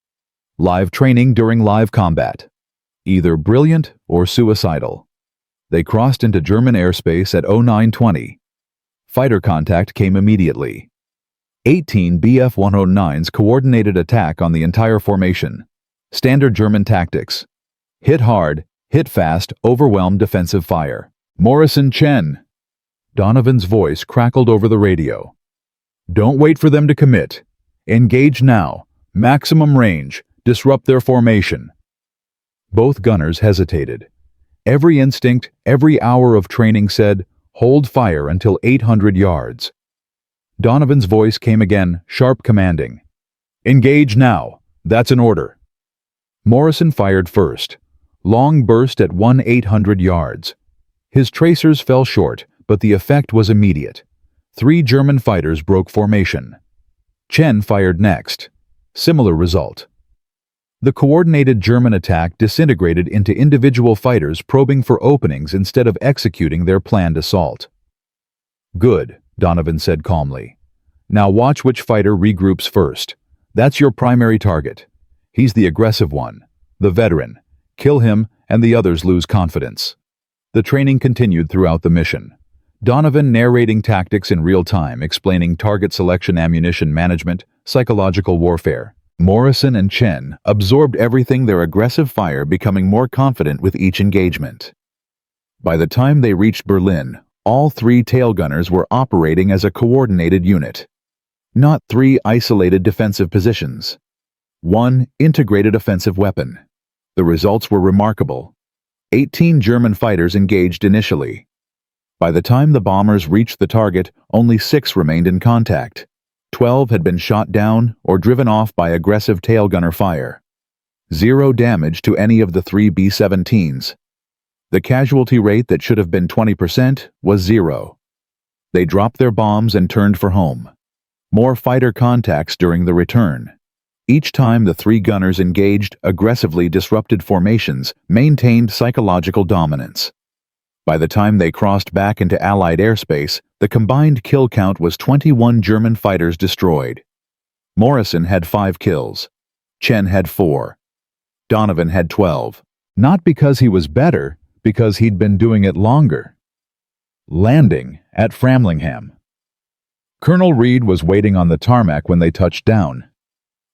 Live training during live combat. Either brilliant or suicidal. They crossed into German airspace at 09:20. Fighter contact came immediately. 18 Bf-109s coordinated attack on the entire formation. Standard German tactics. Hit hard, hit fast, overwhelm defensive fire. Morrison Chen. Donovan's voice crackled over the radio. Don't wait for them to commit. Engage now. Maximum range. Disrupt their formation. Both gunners hesitated. Every instinct, every hour of training said, hold fire until 800 yards. Donovan's voice came again, sharp commanding. Engage now. That's an order. Morrison fired first. Long burst at 1,800 yards. His tracers fell short, but the effect was immediate. 3 German fighters broke formation. Chen fired next. Similar result. The coordinated German attack disintegrated into individual fighters probing for openings instead of executing their planned assault. Good, Donovan said calmly. Now watch which fighter regroups first. That's your primary target. He's the aggressive one, the veteran. Kill him, and the others lose confidence. The training continued throughout the mission. Donovan narrating tactics in real time, explaining target selection, ammunition management, psychological warfare. Morrison and Chen absorbed everything, their aggressive fire becoming more confident with each engagement. By the time they reached Berlin, all 3 tail gunners were operating as a coordinated unit. Not 3 isolated defensive positions. 1 integrated offensive weapon. The results were remarkable. 18 German fighters engaged initially. By the time the bombers reached the target, only 6 remained in contact. 12 had been shot down or driven off by aggressive tail gunner fire. 0 damage to any of the 3 B-17s. The casualty rate that should have been 20% was 0. They dropped their bombs and turned for home. More fighter contacts during the return. Each time the 3 gunners engaged aggressively disrupted formations, maintained psychological dominance. By the time they crossed back into Allied airspace, the combined kill count was 21 German fighters destroyed. Morrison had 5 kills. Chen had 4. Donovan had 12. Not because he was better, because he'd been doing it longer. Landing at Framlingham. Colonel Reed was waiting on the tarmac when they touched down.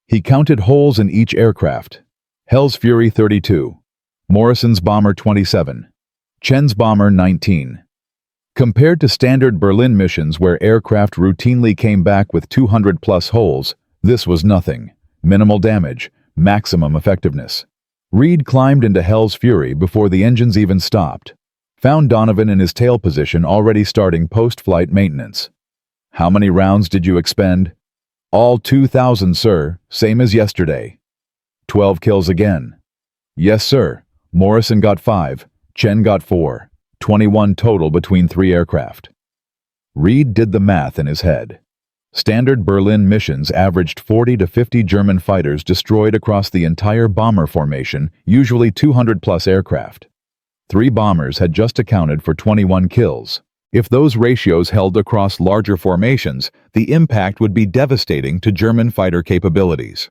He counted holes in each aircraft. Hell's Fury 32. Morrison's Bomber 27. Chen's Bomber 19. Compared to standard Berlin missions where aircraft routinely came back with 200-plus holes, this was nothing. Minimal damage, maximum effectiveness. Reed climbed into Hell's Fury before the engines even stopped. Found Donovan in his tail position already starting post-flight maintenance. How many rounds did you expend? All 2,000, sir, same as yesterday. 12 kills again. Yes, sir. Morrison got 5. Chen got 4. 21 total between 3 aircraft. Reed did the math in his head. Standard Berlin missions averaged 40 to 50 German fighters destroyed across the entire bomber formation, usually 200-plus aircraft. 3 bombers had just accounted for 21 kills. If those ratios held across larger formations, the impact would be devastating to German fighter capabilities.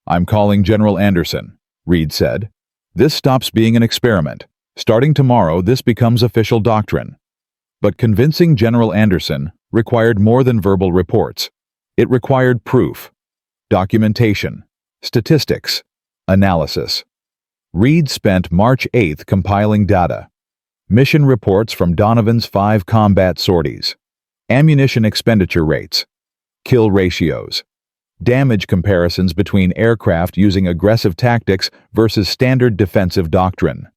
"I'm calling General Anderson," Reed said. "This stops being an experiment. Starting tomorrow, this becomes official doctrine." But convincing General Anderson required more than verbal reports. It required proof, documentation, statistics, analysis. Reed spent March 8th compiling data. Mission reports from Donovan's 5 combat sorties, ammunition expenditure rates, kill ratios, damage comparisons between aircraft using aggressive tactics versus standard defensive doctrine.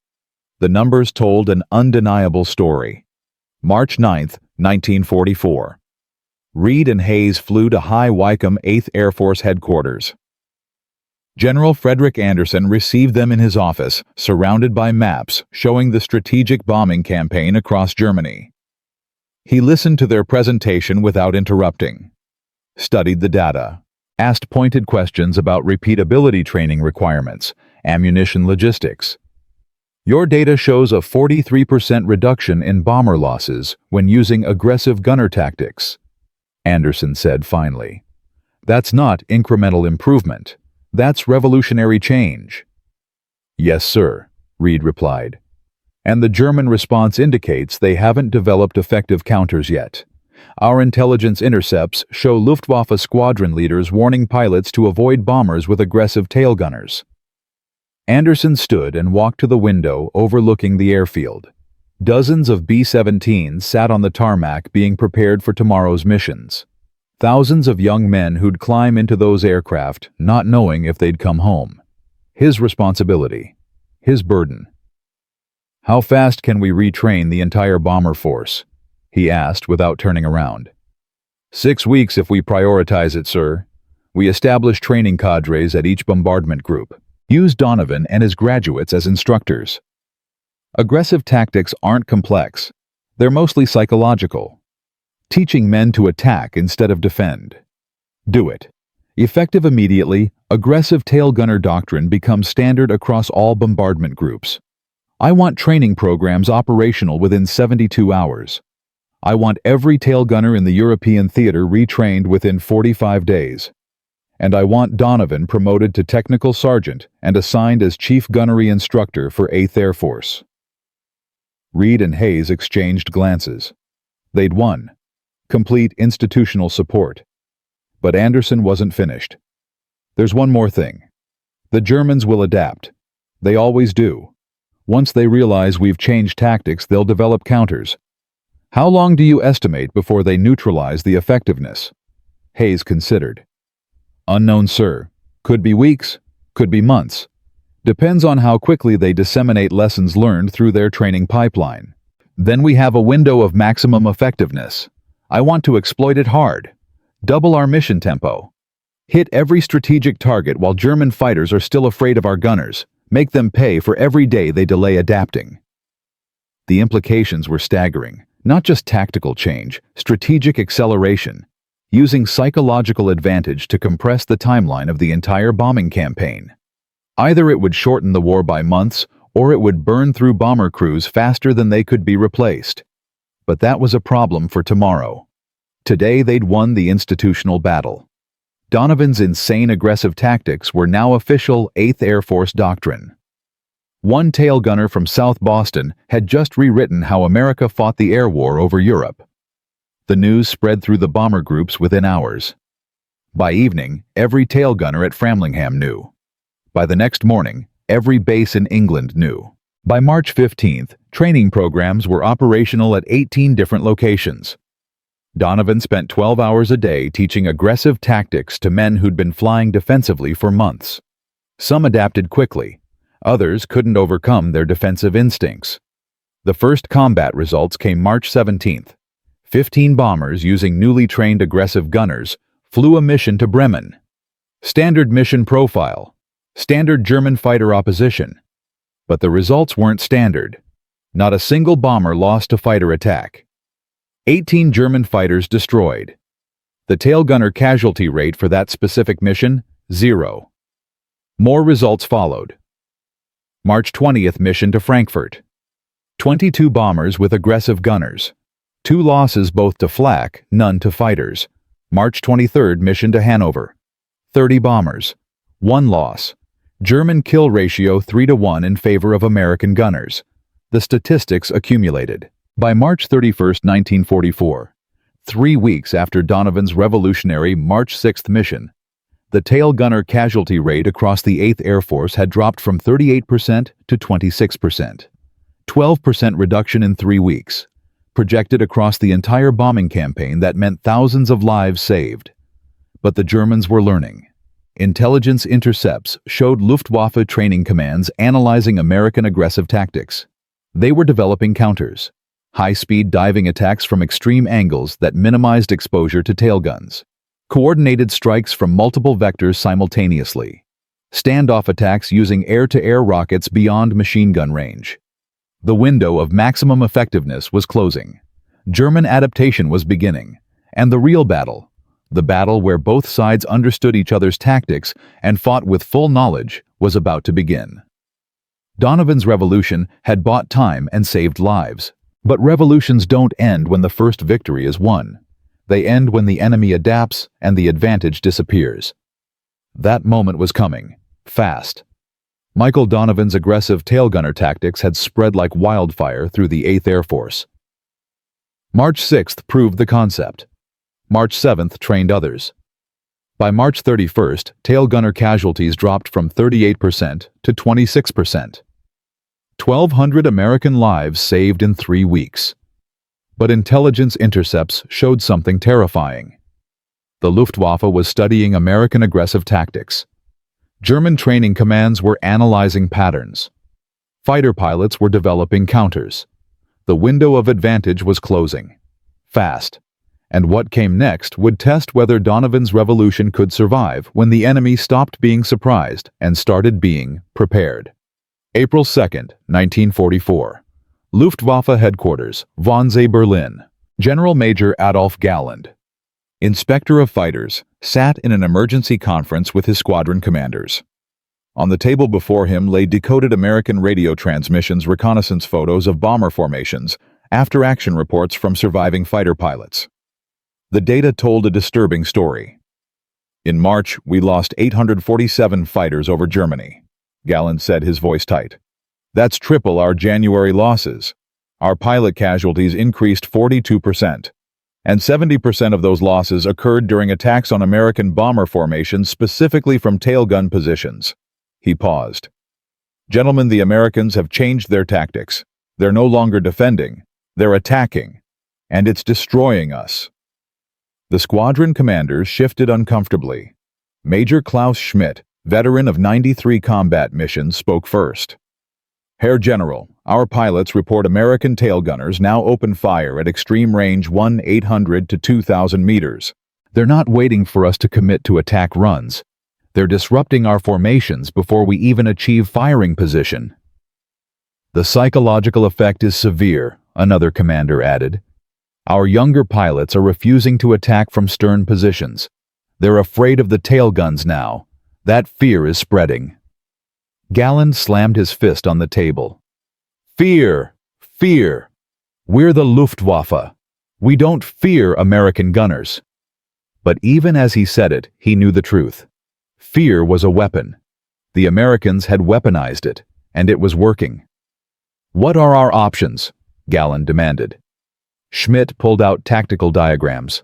The numbers told an undeniable story. March 9, 1944. Reed and Hayes flew to High Wycombe 8th Air Force Headquarters. General Frederick Anderson received them in his office, surrounded by maps showing the strategic bombing campaign across Germany. He listened to their presentation without interrupting, studied the data, asked pointed questions about repeatability training requirements, ammunition logistics. "Your data shows a 43% reduction in bomber losses when using aggressive gunner tactics," Anderson said finally. "That's not incremental improvement. That's revolutionary change." "Yes, sir," Reed replied. "And the German response indicates they haven't developed effective counters yet. Our intelligence intercepts show Luftwaffe squadron leaders warning pilots to avoid bombers with aggressive tail gunners." Anderson stood and walked to the window overlooking the airfield. Dozens of B-17s sat on the tarmac being prepared for tomorrow's missions. Thousands of young men who'd climb into those aircraft, not knowing if they'd come home. His responsibility. His burden. "How fast can we retrain the entire bomber force?" he asked without turning around. 6 weeks if we prioritize it, sir. We establish training cadres at each bombardment group. Use Donovan and his graduates as instructors. Aggressive tactics aren't complex. They're mostly psychological. Teaching men to attack instead of defend. Do it. Effective immediately, aggressive tail gunner doctrine becomes standard across all bombardment groups. I want training programs operational within 72 hours. I want every tail gunner in the European theater retrained within 45 days. And I want Donovan promoted to technical sergeant and assigned as chief gunnery instructor for 8th Air Force. Reed and Hayes exchanged glances. They'd won. Complete institutional support. But Anderson wasn't finished. "There's one more thing. The Germans will adapt. They always do. Once they realize we've changed tactics, they'll develop counters. How long do you estimate before they neutralize the effectiveness?" Hayes considered. "Unknown, sir. Could be weeks, could be months. Depends on how quickly they disseminate lessons learned through their training pipeline. Then we have a window of maximum effectiveness. I want to exploit it hard. Double our mission tempo. Hit every strategic target while German fighters are still afraid of our gunners. Make them pay for every day they delay adapting." The implications were staggering. Not just tactical change, strategic acceleration. Using psychological advantage to compress the timeline of the entire bombing campaign. Either it would shorten the war by months, or it would burn through bomber crews faster than they could be replaced. But that was a problem for tomorrow. Today they'd won the institutional battle. Donovan's insane aggressive tactics were now official 8th Air Force doctrine. One tail gunner from South Boston had just rewritten how America fought the air war over Europe. The news spread through the bomber groups within hours. By evening, every tail gunner at Framlingham knew. By the next morning, every base in England knew. By March 15th, training programs were operational at 18 different locations. Donovan spent 12 hours a day teaching aggressive tactics to men who'd been flying defensively for months. Some adapted quickly. Others couldn't overcome their defensive instincts. The first combat results came March 17th. 15 bombers using newly trained aggressive gunners flew a mission to Bremen. Standard mission profile. Standard German fighter opposition. But the results weren't standard. Not a single bomber lost to fighter attack. 18 German fighters destroyed. The tail gunner casualty rate for that specific mission, 0. More results followed. March 20th mission to Frankfurt. 22 bombers with aggressive gunners. 2 losses both to flak, none to fighters. March 23rd mission to Hanover. 30 bombers. 1 loss. German kill ratio 3-to-1 in favor of American gunners. The statistics accumulated. By March 31st, 1944, 3 weeks after Donovan's revolutionary March 6th mission, the tail gunner casualty rate across the 8th Air Force had dropped from 38% to 26%. 12% reduction in 3 weeks. Projected across the entire bombing campaign that meant thousands of lives saved. But the Germans were learning. Intelligence intercepts showed Luftwaffe training commands analyzing American aggressive tactics. They were developing counters. High-speed diving attacks from extreme angles that minimized exposure to tail guns. Coordinated strikes from multiple vectors simultaneously. Standoff attacks using air-to-air rockets beyond machine gun range. The window of maximum effectiveness was closing. German adaptation was beginning. And the real battle, the battle where both sides understood each other's tactics and fought with full knowledge, was about to begin. Donovan's revolution had bought time and saved lives. But revolutions don't end when the first victory is won. They end when the enemy adapts and the advantage disappears. That moment was coming, fast. Michael Donovan's aggressive tail gunner tactics had spread like wildfire through the 8th Air Force. March 6th proved the concept. March 7th trained others. By March 31st, tail gunner casualties dropped from 38% to 26%. 1,200 American lives saved in 3 weeks. But intelligence intercepts showed something terrifying. The Luftwaffe was studying American aggressive tactics. German training commands were analyzing patterns. Fighter pilots were developing counters. The window of advantage was closing. Fast. And what came next would test whether Donovan's revolution could survive when the enemy stopped being surprised and started being prepared. April 2nd, 1944. Luftwaffe Headquarters, Wannsee, Berlin. General Major Adolf Galland, Inspector of Fighters, sat in an emergency conference with his squadron commanders. On the table before him lay decoded American radio transmissions, reconnaissance photos of bomber formations, after-action reports from surviving fighter pilots. The data told a disturbing story. In March, we lost 847 fighters over Germany. Galland said, his voice tight. That's triple our January losses. Our pilot casualties increased 42%. And 70% of those losses occurred during attacks on American bomber formations, specifically from tail gun positions. He paused. Gentlemen, the Americans have changed their tactics. They're no longer defending. They're attacking. And it's destroying us. The squadron commanders shifted uncomfortably. Major Klaus Schmidt, veteran of 93 combat missions, spoke first. Herr General, our pilots report American tail gunners now open fire at extreme range 1,800 to 2,000 meters. They're not waiting for us to commit to attack runs. They're disrupting our formations before we even achieve firing position. The psychological effect is severe, another commander added. Our younger pilots are refusing to attack from stern positions. They're afraid of the tail guns now. That fear is spreading. Galland slammed his fist on the table. Fear! Fear! We're the Luftwaffe. We don't fear American gunners. But even as he said it, he knew the truth. Fear was a weapon. The Americans had weaponized it, and it was working. What are our options? Galland demanded. Schmidt pulled out tactical diagrams.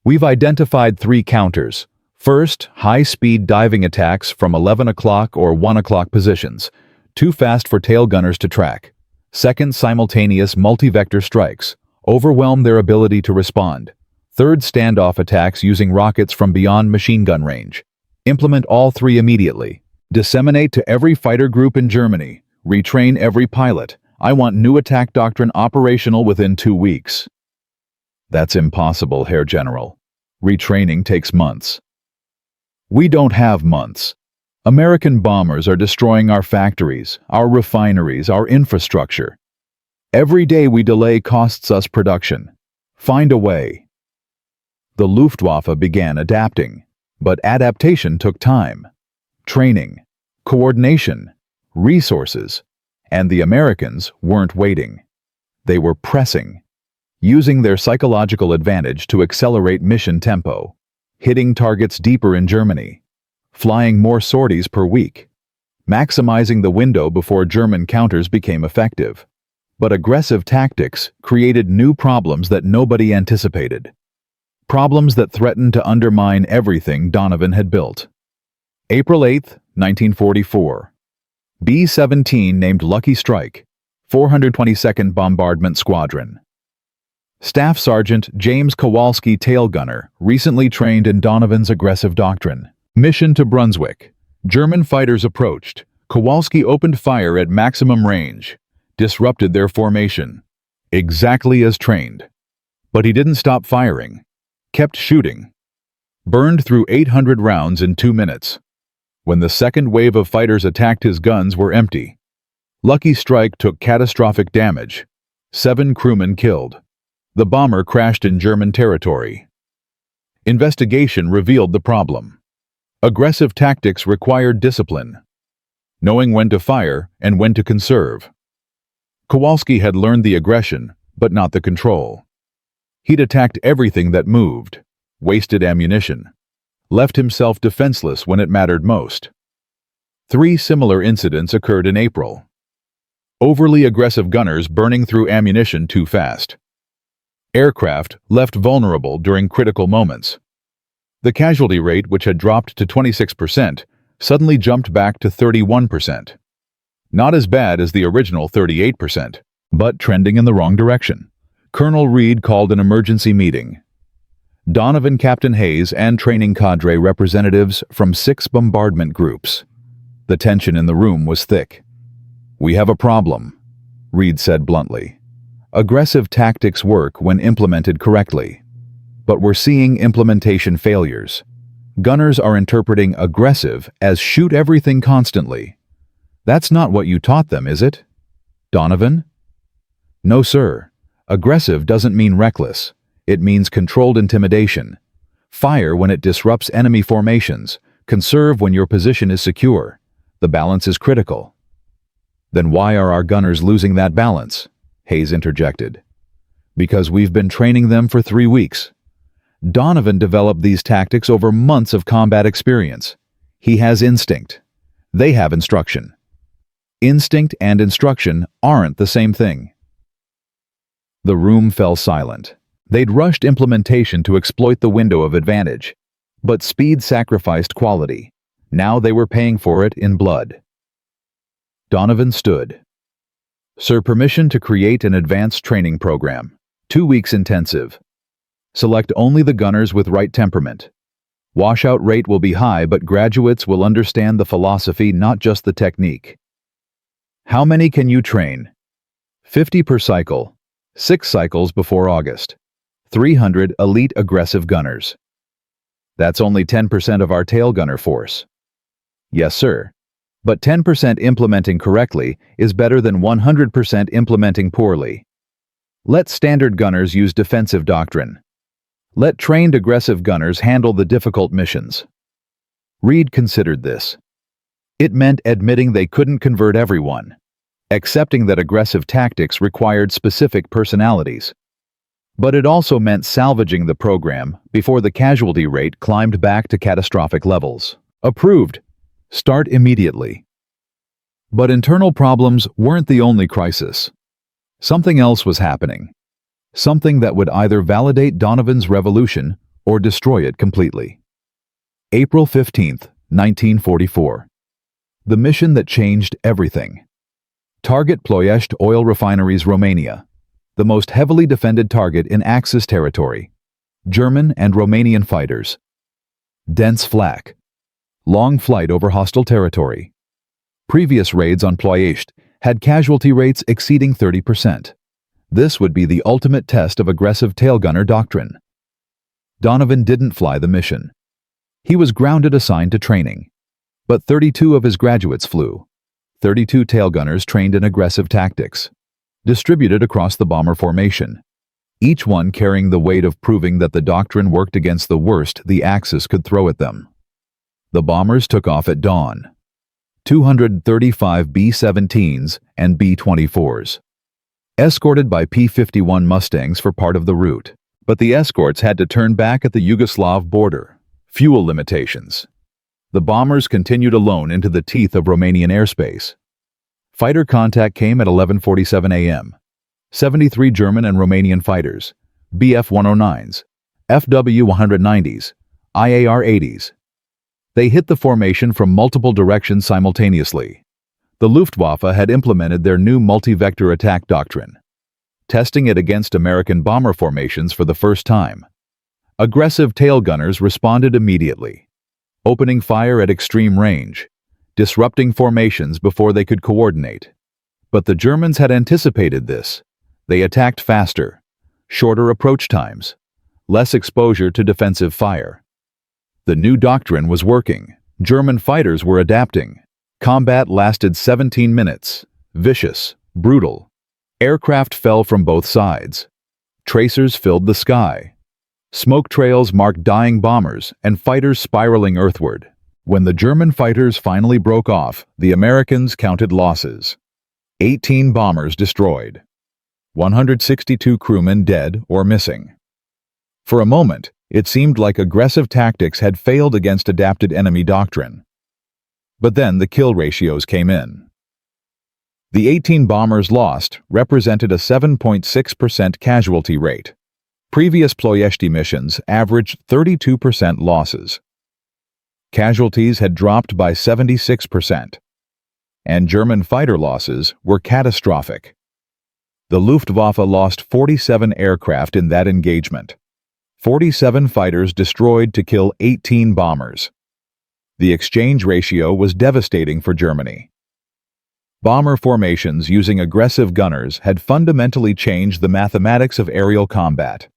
We've identified 3 counters. First, high-speed diving attacks from 11 o'clock or 1 o'clock positions, too fast for tail gunners to track. Second, simultaneous multi-vector strikes, overwhelm their ability to respond. Third, standoff attacks using rockets from beyond machine gun range. Implement all 3 immediately. Disseminate to every fighter group in Germany. Retrain every pilot. I want new attack doctrine operational within 2 weeks. That's impossible, Herr General. Retraining takes months. We don't have months. American bombers are destroying our factories, our refineries, our infrastructure. Every day we delay costs us production. Find a way. The Luftwaffe began adapting, but adaptation took time. Training, coordination, resources, and the Americans weren't waiting. They were pressing, using their psychological advantage to accelerate mission tempo, hitting targets deeper in Germany, flying more sorties per week, maximizing the window before German counters became effective. But aggressive tactics created new problems that nobody anticipated. Problems that threatened to undermine everything Donovan had built. April 8, 1944. B-17 named Lucky Strike, 422nd Bombardment Squadron. Staff Sergeant James Kowalski tail gunner, recently trained in Donovan's aggressive doctrine. Mission to Brunswick. German fighters approached. Kowalski opened fire at maximum range, disrupted their formation. Exactly as trained. But he didn't stop firing. Kept shooting. Burned through 800 rounds in 2 minutes. When the second wave of fighters attacked, his guns were empty. Lucky Strike took catastrophic damage. 7 crewmen killed. The bomber crashed in German territory. Investigation revealed the problem. Aggressive tactics required discipline, knowing when to fire and when to conserve. Kowalski had learned the aggression, but not the control. He'd attacked everything that moved, wasted ammunition, left himself defenseless when it mattered most. 3 similar incidents occurred in April. Overly aggressive gunners burning through ammunition too fast. Aircraft left vulnerable during critical moments. The casualty rate, which had dropped to 26%, suddenly jumped back to 31%. Not as bad as the original 38%, but trending in the wrong direction. Colonel Reed called an emergency meeting. Donovan, Captain Hayes, and training cadre representatives from 6 bombardment groups. The tension in the room was thick. "We have a problem," Reed said bluntly. "Aggressive tactics work when implemented correctly. But we're seeing implementation failures. Gunners are interpreting aggressive as shoot everything constantly. That's not what you taught them, is it? Donovan?" "No, sir. Aggressive doesn't mean reckless. It means controlled intimidation. Fire when it disrupts enemy formations. Conserve when your position is secure. The balance is critical." "Then why are our gunners losing that balance?" Hayes interjected. "Because we've been training them for 3 weeks. Donovan developed these tactics over months of combat experience. He has instinct. They have instruction. Instinct and instruction aren't the same thing." The room fell silent. They'd rushed implementation to exploit the window of advantage. But speed sacrificed quality. Now they were paying for it in blood. Donovan stood. "Sir, permission to create an advanced training program. 2 weeks intensive. Select only the gunners with right temperament. Washout rate will be high, but graduates will understand the philosophy, not just the technique." "How many can you train?" 50 per cycle. 6 cycles before August. 300 elite aggressive gunners. "That's only 10% of our tail gunner force." "Yes, sir. But 10% implementing correctly is better than 100% implementing poorly. Let standard gunners use defensive doctrine. Let trained aggressive gunners handle the difficult missions." Reed considered this. It meant admitting they couldn't convert everyone, accepting that aggressive tactics required specific personalities. But it also meant salvaging the program before the casualty rate climbed back to catastrophic levels. "Approved. Start immediately." But internal problems weren't the only crisis. Something else was happening. Something that would either validate Donovan's revolution or destroy it completely. April 15th, 1944. The mission that changed everything. Target Ploiești oil refineries, Romania. The most heavily defended target in Axis territory. German and Romanian fighters. Dense flak. Long flight over hostile territory. Previous raids on Ploiești had casualty rates exceeding 30%. This would be the ultimate test of aggressive tailgunner doctrine. Donovan didn't fly the mission. He was grounded assigned to training. But 32 of his graduates flew. 32 tailgunners trained in aggressive tactics, distributed across the bomber formation. each one carrying the weight of proving that the doctrine worked against the worst the Axis could throw at them. The bombers took off at dawn. 235 B-17s and B-24s. Escorted by P-51 Mustangs for part of the route. But the escorts had to turn back at the Yugoslav border. Fuel limitations. The bombers continued alone into the teeth of Romanian airspace. Fighter contact came at 11:47 a.m. 73 German and Romanian fighters, Bf-109s, FW-190s, IAR-80s. They hit the formation from multiple directions simultaneously. The Luftwaffe had implemented their new multi-vector attack doctrine, testing it against American bomber formations for the first time. Aggressive tail gunners responded immediately, opening fire at extreme range, disrupting formations before they could coordinate. But the Germans had anticipated this. They attacked faster, shorter approach times, less exposure to defensive fire. The new doctrine was working. German fighters were adapting. Combat lasted 17 minutes, vicious, brutal. Aircraft fell from both sides. Tracers filled the sky. Smoke trails marked dying bombers and fighters spiraling earthward. When the German fighters finally broke off, the Americans counted losses. 18 bombers destroyed. 162 crewmen dead or missing. For a moment, it seemed like aggressive tactics had failed against adapted enemy doctrine. But then the kill ratios came in. The 18 bombers lost represented a 7.6% casualty rate. Previous Ploiești missions averaged 32% losses. Casualties had dropped by 76%. And German fighter losses were catastrophic. The Luftwaffe lost 47 aircraft in that engagement. 47 fighters destroyed to kill 18 bombers. The exchange ratio was devastating for Germany. Bomber formations using aggressive gunners had fundamentally changed the mathematics of aerial combat.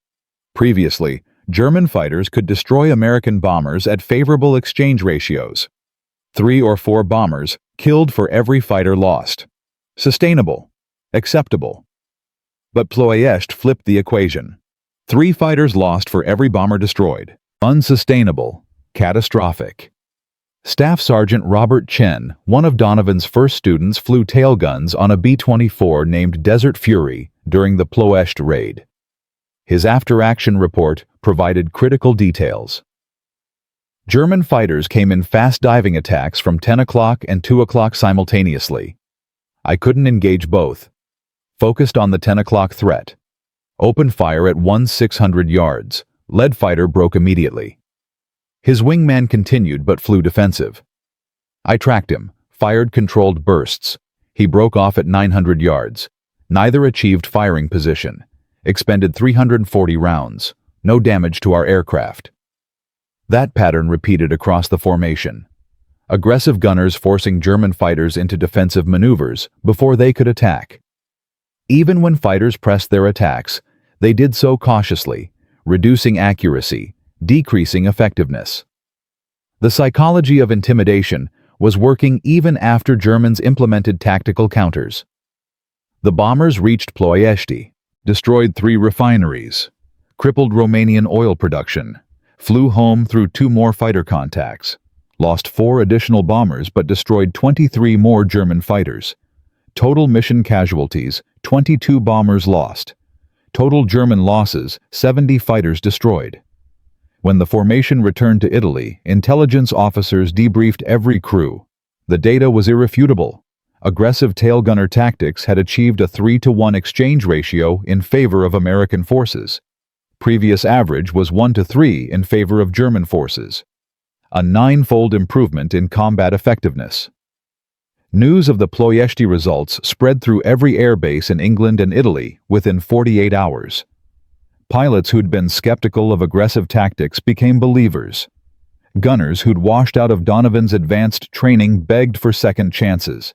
Previously, German fighters could destroy American bombers at favorable exchange ratios. 3 or 4 bombers killed for every fighter lost. Sustainable. Acceptable. But Ploiești flipped the equation. 3 fighters lost for every bomber destroyed. Unsustainable. Catastrophic. Staff Sergeant Robert Chen, one of Donovan's first students, flew tail guns on a B-24 named Desert Fury during the Ploiești raid. His after-action report provided critical details. German fighters came in fast diving attacks from 10 o'clock and 2 o'clock simultaneously. I couldn't engage both. Focused on the 10 o'clock threat. Opened fire at 1,600 yards. Lead fighter broke immediately. His wingman continued but flew defensive. I tracked him, fired controlled bursts. He broke off at 900 yards. Neither achieved firing position. Expended 340 rounds. No damage to our aircraft. That pattern repeated across the formation. Aggressive gunners forcing German fighters into defensive maneuvers before they could attack. Even when fighters pressed their attacks, they did so cautiously, reducing accuracy, decreasing effectiveness. The psychology of intimidation was working even after Germans implemented tactical counters. The bombers reached Ploiești, destroyed 3 refineries, crippled Romanian oil production, flew home through 2 more fighter contacts, lost 4 additional bombers but destroyed 23 more German fighters. Total mission casualties, 22 bombers lost. Total German losses, 70 fighters destroyed. When the formation returned to Italy, intelligence officers debriefed every crew. The data was irrefutable. Aggressive tail gunner tactics had achieved a 3-to-1 exchange ratio in favor of American forces. Previous average was 1-to-3 in favor of German forces. A 9-fold improvement in combat effectiveness. News of the Ploiești results spread through every airbase in England and Italy within 48 hours. Pilots who'd been skeptical of aggressive tactics became believers. Gunners who'd washed out of Donovan's advanced training begged for second chances.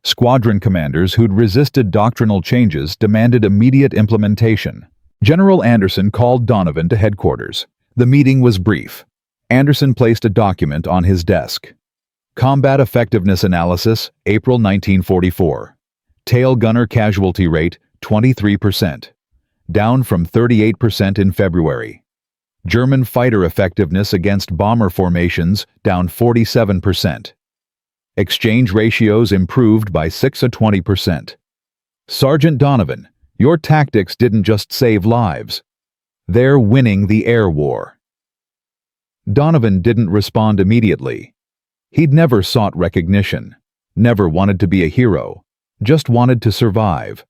Squadron commanders who'd resisted doctrinal changes demanded immediate implementation. General Anderson called Donovan to headquarters. The meeting was brief. Anderson placed a document on his desk. Combat Effectiveness Analysis, April 1944. Tail gunner casualty rate, 23%. down from 38% in February. German fighter effectiveness against bomber formations down 47%. Exchange ratios improved by 6–20%. Sergeant Donovan, your tactics didn't just save lives. They're winning the air war. Donovan didn't respond immediately. He'd never sought recognition, never wanted to be a hero, just wanted to survive.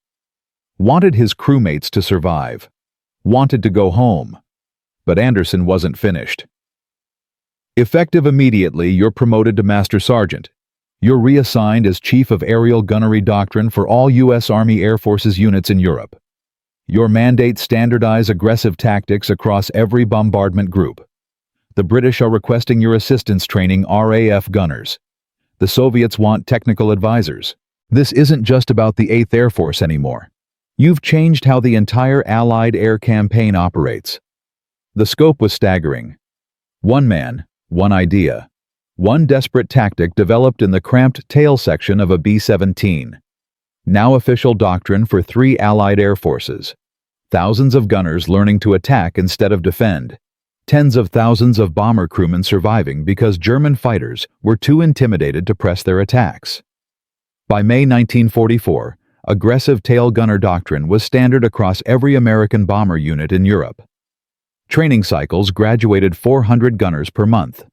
Wanted his crewmates to survive. Wanted to go home. But Anderson wasn't finished. Effective immediately, you're promoted to Master Sergeant. You're reassigned as Chief of Aerial Gunnery Doctrine for all U.S. Army Air Forces units in Europe. Your mandate standardize aggressive tactics across every bombardment group. The British are requesting your assistance training RAF gunners. The Soviets want technical advisors. This isn't just about the 8th Air Force anymore. You've changed how the entire Allied air campaign operates. The scope was staggering. One man, one idea. One desperate tactic developed in the cramped tail section of a B-17. Now official doctrine for 3 Allied air forces. Thousands of gunners learning to attack instead of defend. Tens of thousands of bomber crewmen surviving because German fighters were too intimidated to press their attacks. By May 1944, aggressive tail gunner doctrine was standard across every American bomber unit in Europe. Training cycles graduated 400 gunners per month.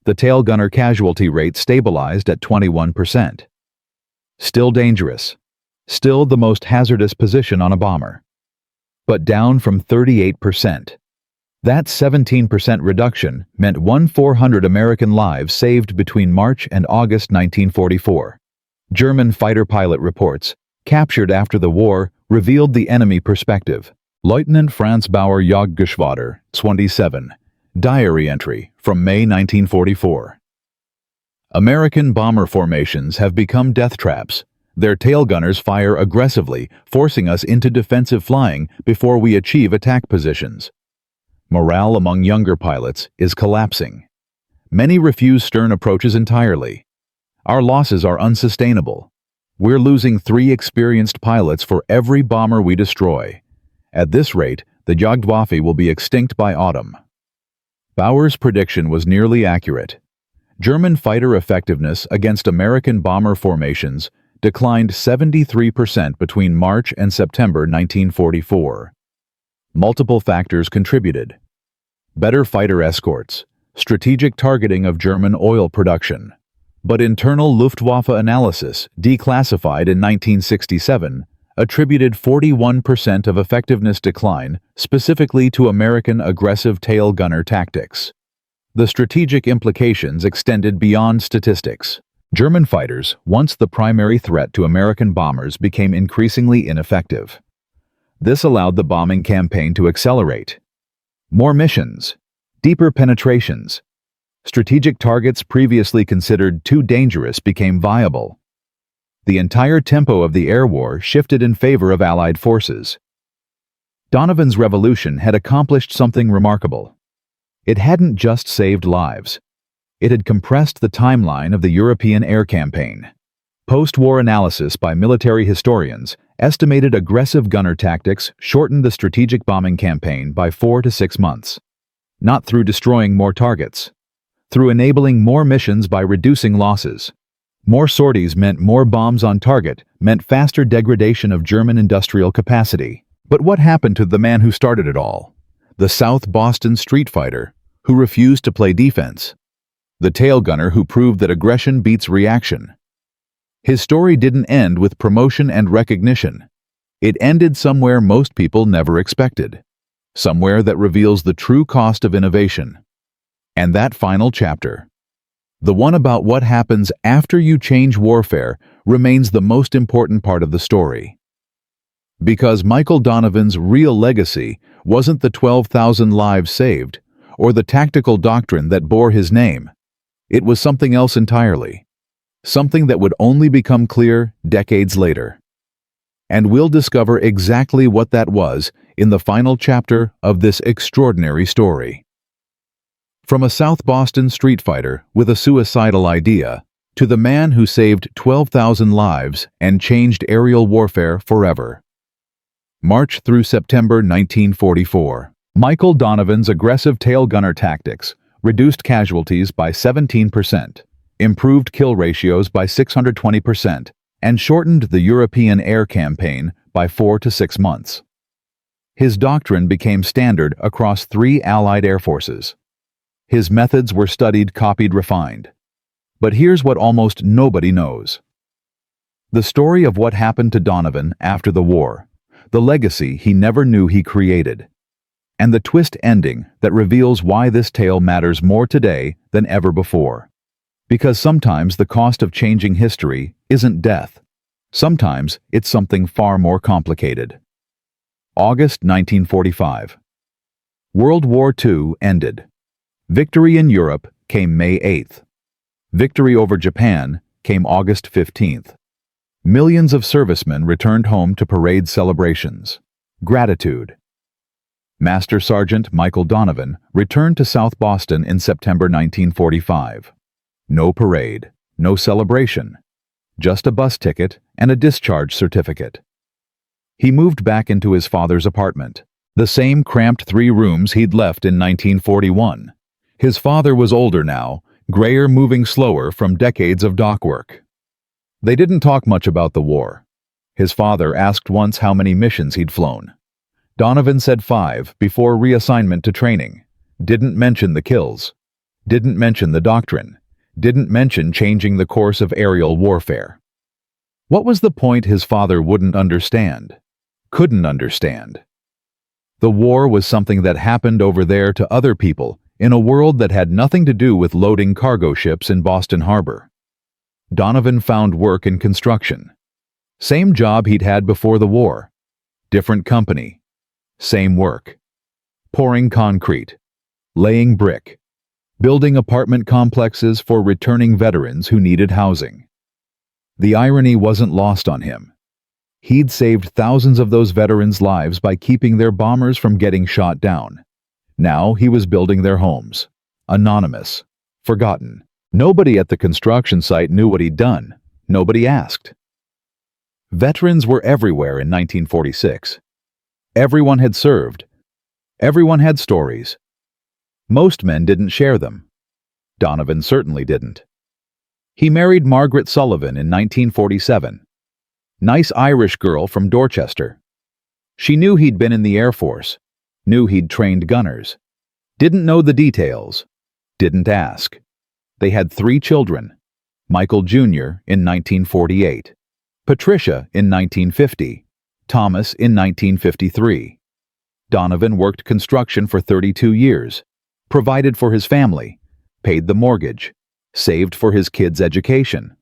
The tail gunner casualty rate stabilized at 21%. Still dangerous. Still the most hazardous position on a bomber. But down from 38%. That 17% reduction meant 400 American lives saved between March and August 1944. German fighter pilot reports, captured after the war, revealed the enemy perspective. Lieutenant Franz Bauer Jagdgeschwader, 27. Diary entry from May 1944. American bomber formations have become death traps. Their tail gunners fire aggressively, forcing us into defensive flying before we achieve attack positions. Morale among younger pilots is collapsing. Many refuse stern approaches entirely. Our losses are unsustainable. We're losing 3 experienced pilots for every bomber we destroy. At this rate, the Jagdwaffe will be extinct by autumn. Bauer's prediction was nearly accurate. German fighter effectiveness against American bomber formations declined 73% between March and September 1944. Multiple factors contributed. Better fighter escorts, strategic targeting of German oil production. But internal Luftwaffe analysis, declassified in 1967, attributed 41% of effectiveness decline specifically to American aggressive tail gunner tactics. The strategic implications extended beyond statistics. German fighters, once the primary threat to American bombers, became increasingly ineffective. This allowed the bombing campaign to accelerate. More missions, deeper penetrations. Strategic targets previously considered too dangerous became viable. The entire tempo of the air war shifted in favor of Allied forces. Donovan's revolution had accomplished something remarkable. It hadn't just saved lives. It had compressed the timeline of the European air campaign. Post-war analysis by military historians estimated aggressive gunner tactics shortened the strategic bombing campaign by 4 to 6 months. Not through destroying more targets. Through enabling more missions by reducing losses. More sorties meant more bombs on target, meant faster degradation of German industrial capacity. But what happened to the man who started it all? The South Boston street fighter, who refused to play defense. The tail gunner who proved that aggression beats reaction. His story didn't end with promotion and recognition. It ended somewhere most people never expected. Somewhere that reveals the true cost of innovation. And that final chapter, the one about what happens after you change warfare, remains the most important part of the story. Because Michael Donovan's real legacy wasn't the 12,000 lives saved, or the tactical doctrine that bore his name. It was something else entirely. Something that would only become clear decades later. And we'll discover exactly what that was in the final chapter of this extraordinary story. From a South Boston street fighter with a suicidal idea, to the man who saved 12,000 lives and changed aerial warfare forever. March through September 1944. Michael Donovan's aggressive tail gunner tactics reduced casualties by 17%, improved kill ratios by 620%, and shortened the European air campaign by 4 to 6 months. His doctrine became standard across 3 Allied air forces. His methods were studied, copied, refined. But here's what almost nobody knows. The story of what happened to Donovan after the war, the legacy he never knew he created, and the twist ending that reveals why this tale matters more today than ever before. Because sometimes the cost of changing history isn't death. Sometimes it's something far more complicated. August 1945. World War II ended. Victory in Europe came May 8th. Victory over Japan came August 15th. Millions of servicemen returned home to parade celebrations. Gratitude. Master Sergeant Michael Donovan returned to South Boston in September 1945. No parade, no celebration, just a bus ticket and a discharge certificate. He moved back into his father's apartment, the same cramped 3 rooms he'd left in 1941. His father was older now, grayer, moving slower from decades of dock work. They didn't talk much about the war. His father asked once how many missions he'd flown. Donovan said 5 before reassignment to training. Didn't mention the kills. Didn't mention the doctrine. Didn't mention changing the course of aerial warfare. What was the point his father wouldn't understand? Couldn't understand. The war was something that happened over there to other people in a world that had nothing to do with loading cargo ships in Boston Harbor. Donovan found work in construction. Same job he'd had before the war. Different company. Same work. Pouring concrete. Laying brick. Building apartment complexes for returning veterans who needed housing. The irony wasn't lost on him. He'd saved thousands of those veterans' lives by keeping their bombers from getting shot down. Now he was building their homes. Anonymous. Forgotten. Nobody at the construction site knew what he'd done. Nobody asked. Veterans were everywhere in 1946. Everyone had served. Everyone had stories. Most men didn't share them. Donovan certainly didn't. He married Margaret Sullivan in 1947. Nice Irish girl from Dorchester. She knew he'd been in the Air Force. Knew he'd trained gunners. Didn't know the details. Didn't ask. They had 3 children. Michael Jr. in 1948. Patricia in 1950. Thomas in 1953. Donovan worked construction for 32 years. Provided for his family. Paid the mortgage. Saved for his kids' education.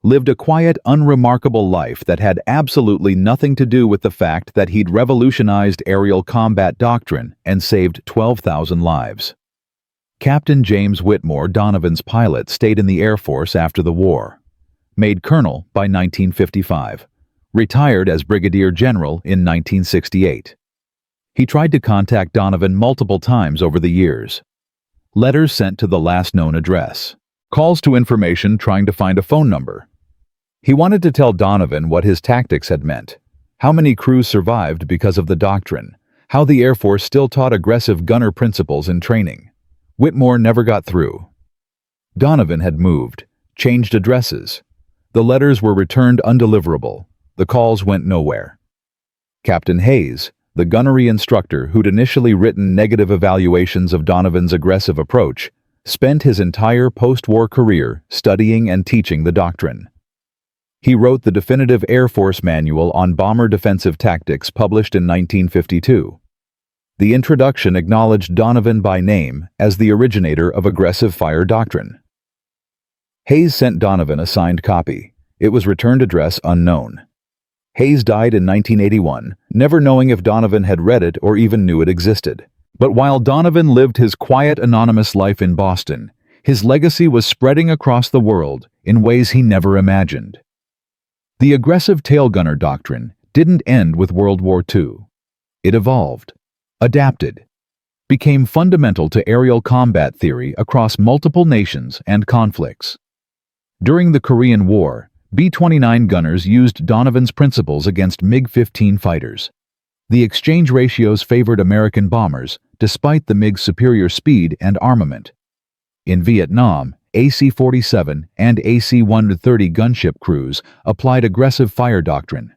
Lived a quiet, unremarkable life that had absolutely nothing to do with the fact that he'd revolutionized aerial combat doctrine and saved 12,000 lives. Captain James Whitmore, Donovan's pilot, stayed in the Air Force after the war. Made colonel by 1955. Retired as brigadier general in 1968. He tried to contact Donovan multiple times over the years. Letters sent to the last known address. Calls to information trying to find a phone number. He wanted to tell Donovan what his tactics had meant, how many crews survived because of the doctrine, how the Air Force still taught aggressive gunner principles in training. Whitmore never got through. Donovan had moved, changed addresses. The letters were returned undeliverable. The calls went nowhere. Captain Hayes, the gunnery instructor who'd initially written negative evaluations of Donovan's aggressive approach, spent his entire post-war career studying and teaching the doctrine. He wrote the definitive Air Force Manual on Bomber Defensive Tactics published in 1952. The introduction acknowledged Donovan by name as the originator of aggressive fire doctrine. Hayes sent Donovan a signed copy. It was returned address unknown. Hayes died in 1981, never knowing if Donovan had read it or even knew it existed. But while Donovan lived his quiet, anonymous life in Boston, his legacy was spreading across the world in ways he never imagined. The aggressive tail gunner doctrine didn't end with World War II. It evolved, adapted, became fundamental to aerial combat theory across multiple nations and conflicts. During the Korean War, B-29 gunners used Donovan's principles against MiG-15 fighters. The exchange ratios favored American bombers, despite the MiG's superior speed and armament. In Vietnam, AC-47 and AC-130 gunship crews applied aggressive fire doctrine.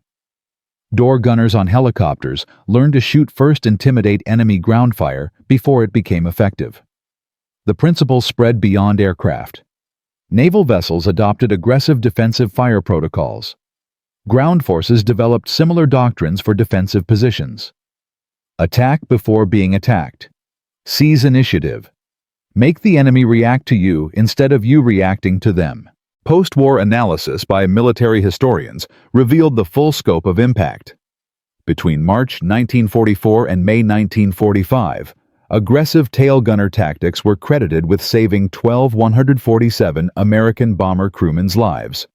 Door gunners on helicopters learned to shoot first, intimidate enemy ground fire before it became effective. The principle spread beyond aircraft. Naval vessels adopted aggressive defensive fire protocols. Ground forces developed similar doctrines for defensive positions. Attack before being attacked. Seize initiative. Make the enemy react to you instead of you reacting to them. Post-war analysis by military historians revealed the full scope of impact. Between March 1944 and May 1945, aggressive tail gunner tactics were credited with saving 1,147 American bomber crewmen's lives.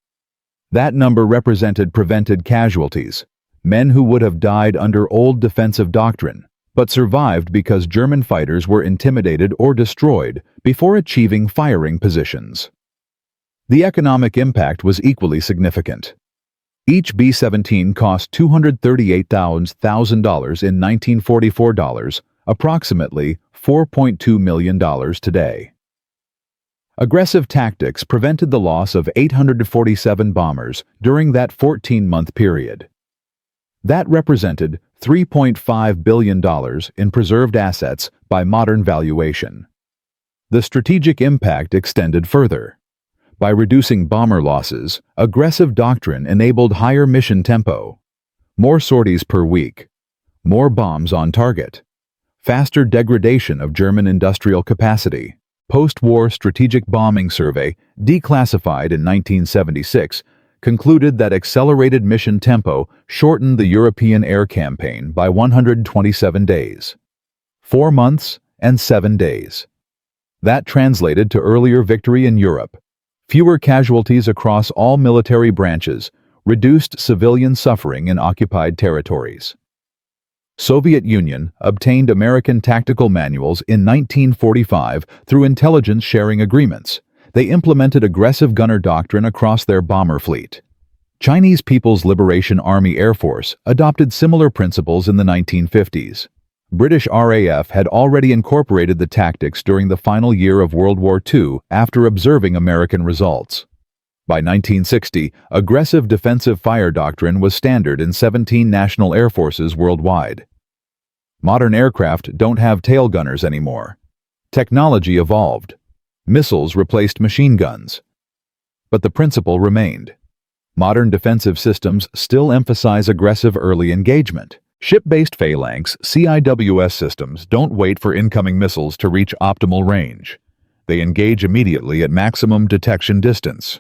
That number represented prevented casualties, men who would have died under old defensive doctrine, but survived because German fighters were intimidated or destroyed before achieving firing positions. The economic impact was equally significant. Each B-17 cost $238,000 in 1944 dollars, approximately $4.2 million today. Aggressive tactics prevented the loss of 847 bombers during that 14-month period. That represented $3.5 billion in preserved assets by modern valuation. The strategic impact extended further. By reducing bomber losses, aggressive doctrine enabled higher mission tempo, more sorties per week, more bombs on target, faster degradation of German industrial capacity. Post-war Strategic Bombing Survey, declassified in 1976, concluded that accelerated mission tempo shortened the European air campaign by 127 days, 4 months and 7 days. That translated to earlier victory in Europe, fewer casualties across all military branches, reduced civilian suffering in occupied territories. Soviet Union obtained American tactical manuals in 1945 through intelligence sharing agreements. They implemented aggressive gunner doctrine across their bomber fleet. Chinese People's Liberation Army Air Force adopted similar principles in the 1950s. British RAF had already incorporated the tactics during the final year of World War II after observing American results. By 1960, aggressive defensive fire doctrine was standard in 17 national air forces worldwide. Modern aircraft don't have tail gunners anymore. Technology evolved. Missiles replaced machine guns. But the principle remained. Modern defensive systems still emphasize aggressive early engagement. Ship-based phalanx CIWS systems don't wait for incoming missiles to reach optimal range. They engage immediately at maximum detection distance.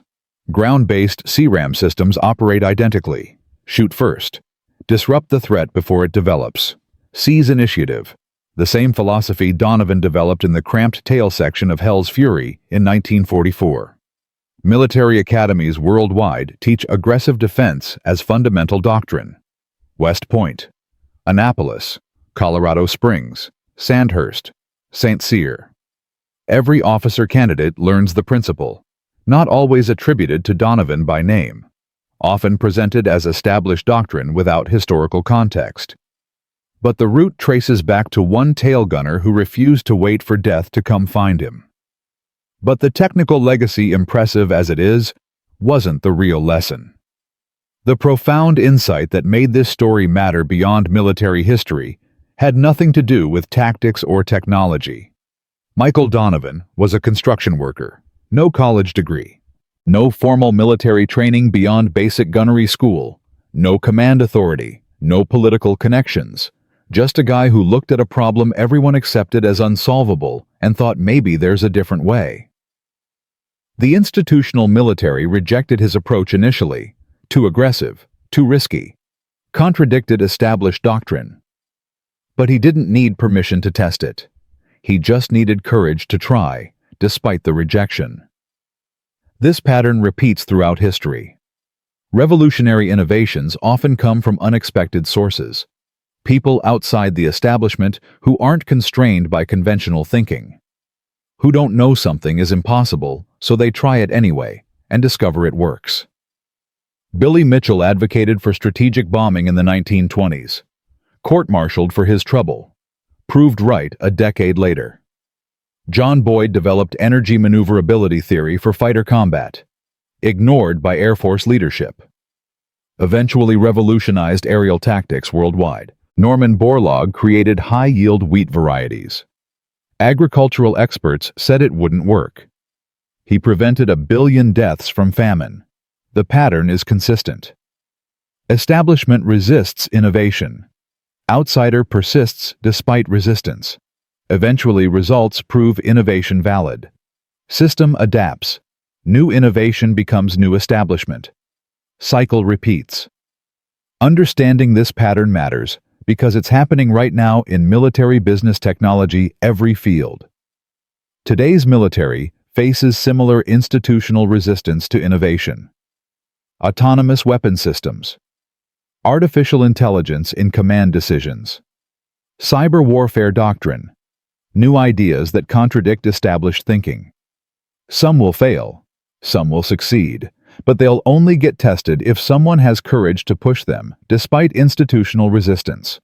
Ground-based CRAM systems operate identically. Shoot first. Disrupt the threat before it develops. Seize initiative. The same philosophy Donovan developed in the cramped tail section of Hell's Fury in 1944. Military academies worldwide teach aggressive defense as fundamental doctrine. West Point, Annapolis, Colorado Springs, Sandhurst, St. Cyr. Every officer candidate learns the principle, not always attributed to Donovan by name, often presented as established doctrine without historical context. But the route traces back to one tail gunner who refused to wait for death to come find him. But the technical legacy, impressive as it is, wasn't the real lesson. The profound insight that made this story matter beyond military history had nothing to do with tactics or technology. Michael Donovan was a construction worker, no college degree, no formal military training beyond basic gunnery school, no command authority, no political connections, just a guy who looked at a problem everyone accepted as unsolvable and thought maybe there's a different way. The institutional military rejected his approach initially. Too aggressive, too risky, contradicted established doctrine. But he didn't need permission to test it. He just needed courage to try, despite the rejection. This pattern repeats throughout history. Revolutionary innovations often come from unexpected sources. People outside the establishment who aren't constrained by conventional thinking. Who don't know something is impossible, so they try it anyway, and discover it works. Billy Mitchell advocated for strategic bombing in the 1920s. court-martialed for his trouble. Proved right a decade later. John Boyd developed energy maneuverability theory for fighter combat, ignored by Air Force leadership. Eventually revolutionized aerial tactics worldwide. Norman Borlaug created high-yield wheat varieties. Agricultural experts said it wouldn't work. He prevented 1 billion deaths from famine. The pattern is consistent. Establishment resists innovation. Outsider persists despite resistance. Eventually, results prove innovation valid. System adapts. New innovation becomes new establishment. Cycle repeats. Understanding this pattern matters because it's happening right now in military business technology, every field. Today's military faces similar institutional resistance to innovation. Autonomous weapon systems. Artificial intelligence in command decisions. Cyber warfare doctrine. New ideas that contradict established thinking. Some will fail, some will succeed, but they'll only get tested if someone has courage to push them, despite institutional resistance.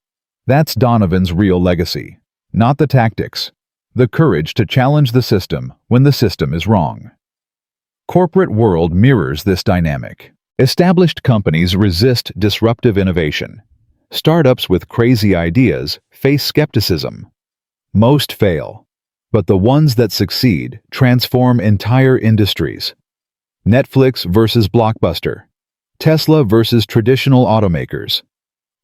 That's Donovan's real legacy. Not the tactics. The courage to challenge the system when the system is wrong. Corporate world mirrors this dynamic. Established companies resist disruptive innovation. Startups with crazy ideas face skepticism. Most fail, but the ones that succeed transform entire industries. Netflix versus Blockbuster. Tesla versus traditional automakers.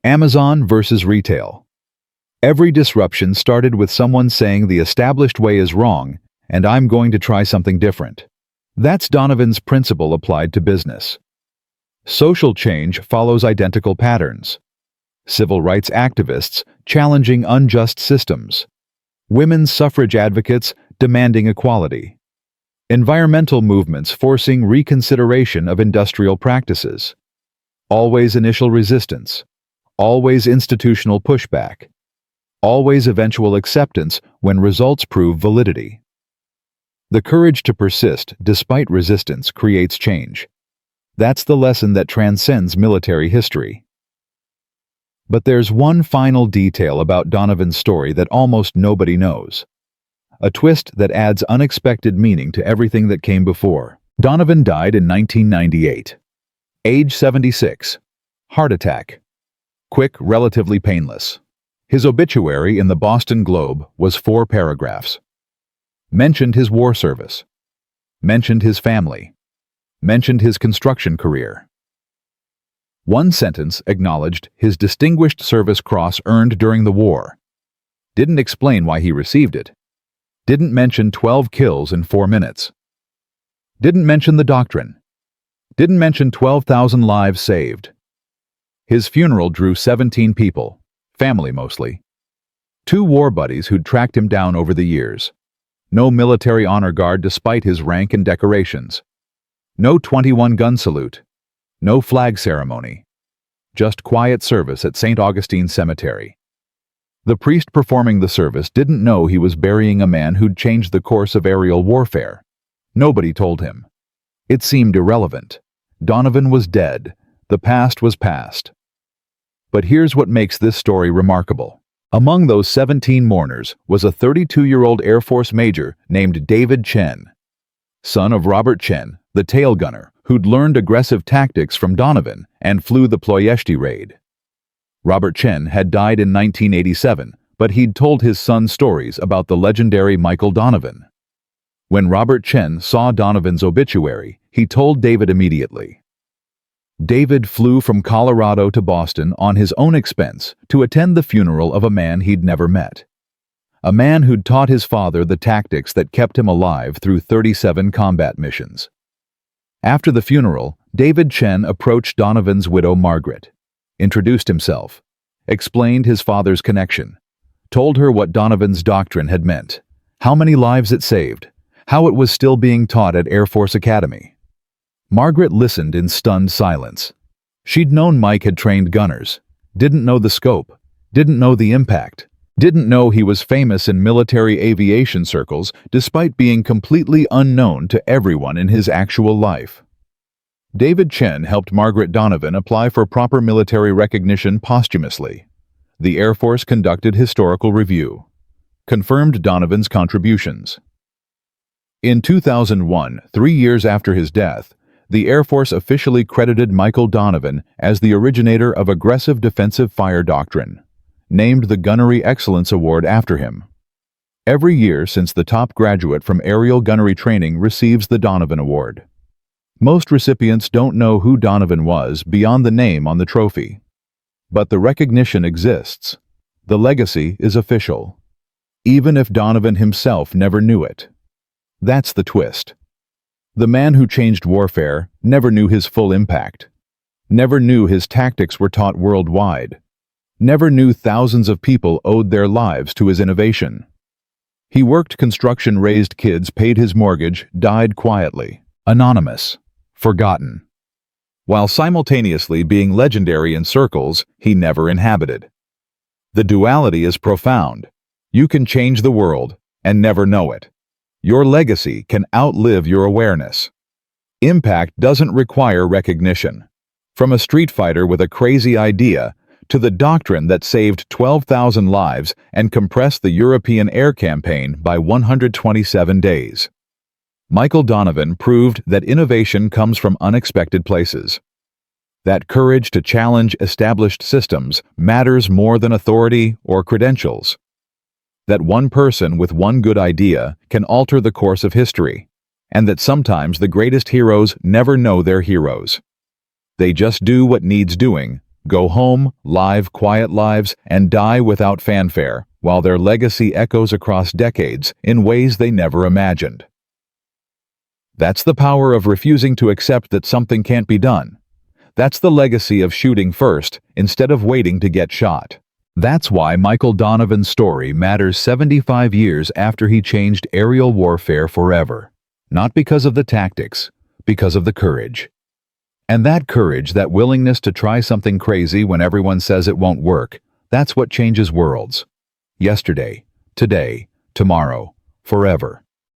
Amazon versus retail. Every disruption started with someone saying the established way is wrong, and I'm going to try something different. That's Donovan's principle applied to business. Social change follows identical patterns. Civil rights activists challenging unjust systems. Women's suffrage advocates demanding equality. Environmental movements forcing reconsideration of industrial practices. Always initial resistance. Always institutional pushback. Always eventual acceptance when results prove validity. The courage to persist despite resistance creates change. That's the lesson that transcends military history. But there's one final detail about Donovan's story that almost nobody knows. A twist that adds unexpected meaning to everything that came before. Donovan died in 1998. Age 76. Heart attack. Quick, relatively painless. His obituary in the Boston Globe was 4 paragraphs. Mentioned his war service. Mentioned his family. Mentioned his construction career. One sentence acknowledged his Distinguished Service Cross earned during the war. Didn't explain why he received it. Didn't mention 12 kills in 4 minutes. Didn't mention the doctrine. Didn't mention 12,000 lives saved. His funeral drew 17 people, family mostly. 2 war buddies who'd tracked him down over the years. No military honor guard despite his rank and decorations. No 21-gun salute. No flag ceremony. Just quiet service at St. Augustine Cemetery. The priest performing the service didn't know he was burying a man who'd changed the course of aerial warfare. Nobody told him. It seemed irrelevant. Donovan was dead. The past was past. But here's what makes this story remarkable. Among those 17 mourners was a 32-year-old Air Force major named David Chen, son of Robert Chen, the tail gunner, who'd learned aggressive tactics from Donovan and flew the Ploiești raid. Robert Chen had died in 1987, but he'd told his son stories about the legendary Michael Donovan. When Robert Chen saw Donovan's obituary, he told David immediately. David flew from Colorado to Boston on his own expense to attend the funeral of a man he'd never met. A man who'd taught his father the tactics that kept him alive through 37 combat missions. After the funeral, David Chen approached Donovan's widow Margaret, introduced himself, explained his father's connection, told her what Donovan's doctrine had meant, how many lives it saved, how it was still being taught at Air Force Academy. Margaret listened in stunned silence. She'd known Mike had trained gunners, didn't know the scope, didn't know the impact, didn't know he was famous in military aviation circles despite being completely unknown to everyone in his actual life. David Chen helped Margaret Donovan apply for proper military recognition posthumously. the Air Force conducted historical review, confirmed Donovan's contributions. In 2001, 3 years after his death, the Air Force officially credited Michael Donovan as the originator of aggressive defensive fire doctrine, named the Gunnery Excellence Award after him. Every year since, the top graduate from aerial gunnery training receives the Donovan Award. Most recipients don't know who Donovan was beyond the name on the trophy. But the recognition exists. The legacy is official, even if Donovan himself never knew it. That's the twist. The man who changed warfare never knew his full impact, never knew his tactics were taught worldwide, never knew thousands of people owed their lives to his innovation. He worked construction, raised kids, paid his mortgage, died quietly, anonymous, forgotten, while simultaneously being legendary in circles he never inhabited. The duality is profound. You can change the world and never know it. Your legacy can outlive your awareness. Impact doesn't require recognition. From a street fighter with a crazy idea to the doctrine that saved 12,000 lives and compressed the European air campaign by 127 days. Michael Donovan proved that innovation comes from unexpected places. That courage to challenge established systems matters more than authority or credentials. That one person with one good idea can alter the course of history, and that sometimes the greatest heroes never know they're heroes. They just do what needs doing, go home, live quiet lives, and die without fanfare, while their legacy echoes across decades in ways they never imagined. That's the power of refusing to accept that something can't be done. That's the legacy of shooting first instead of waiting to get shot. That's why Michael Donovan's story matters 75 years after he changed aerial warfare forever. Not because of the tactics, because of the courage. And that courage, that willingness to try something crazy when everyone says it won't work, that's what changes worlds. Yesterday, today, tomorrow, forever.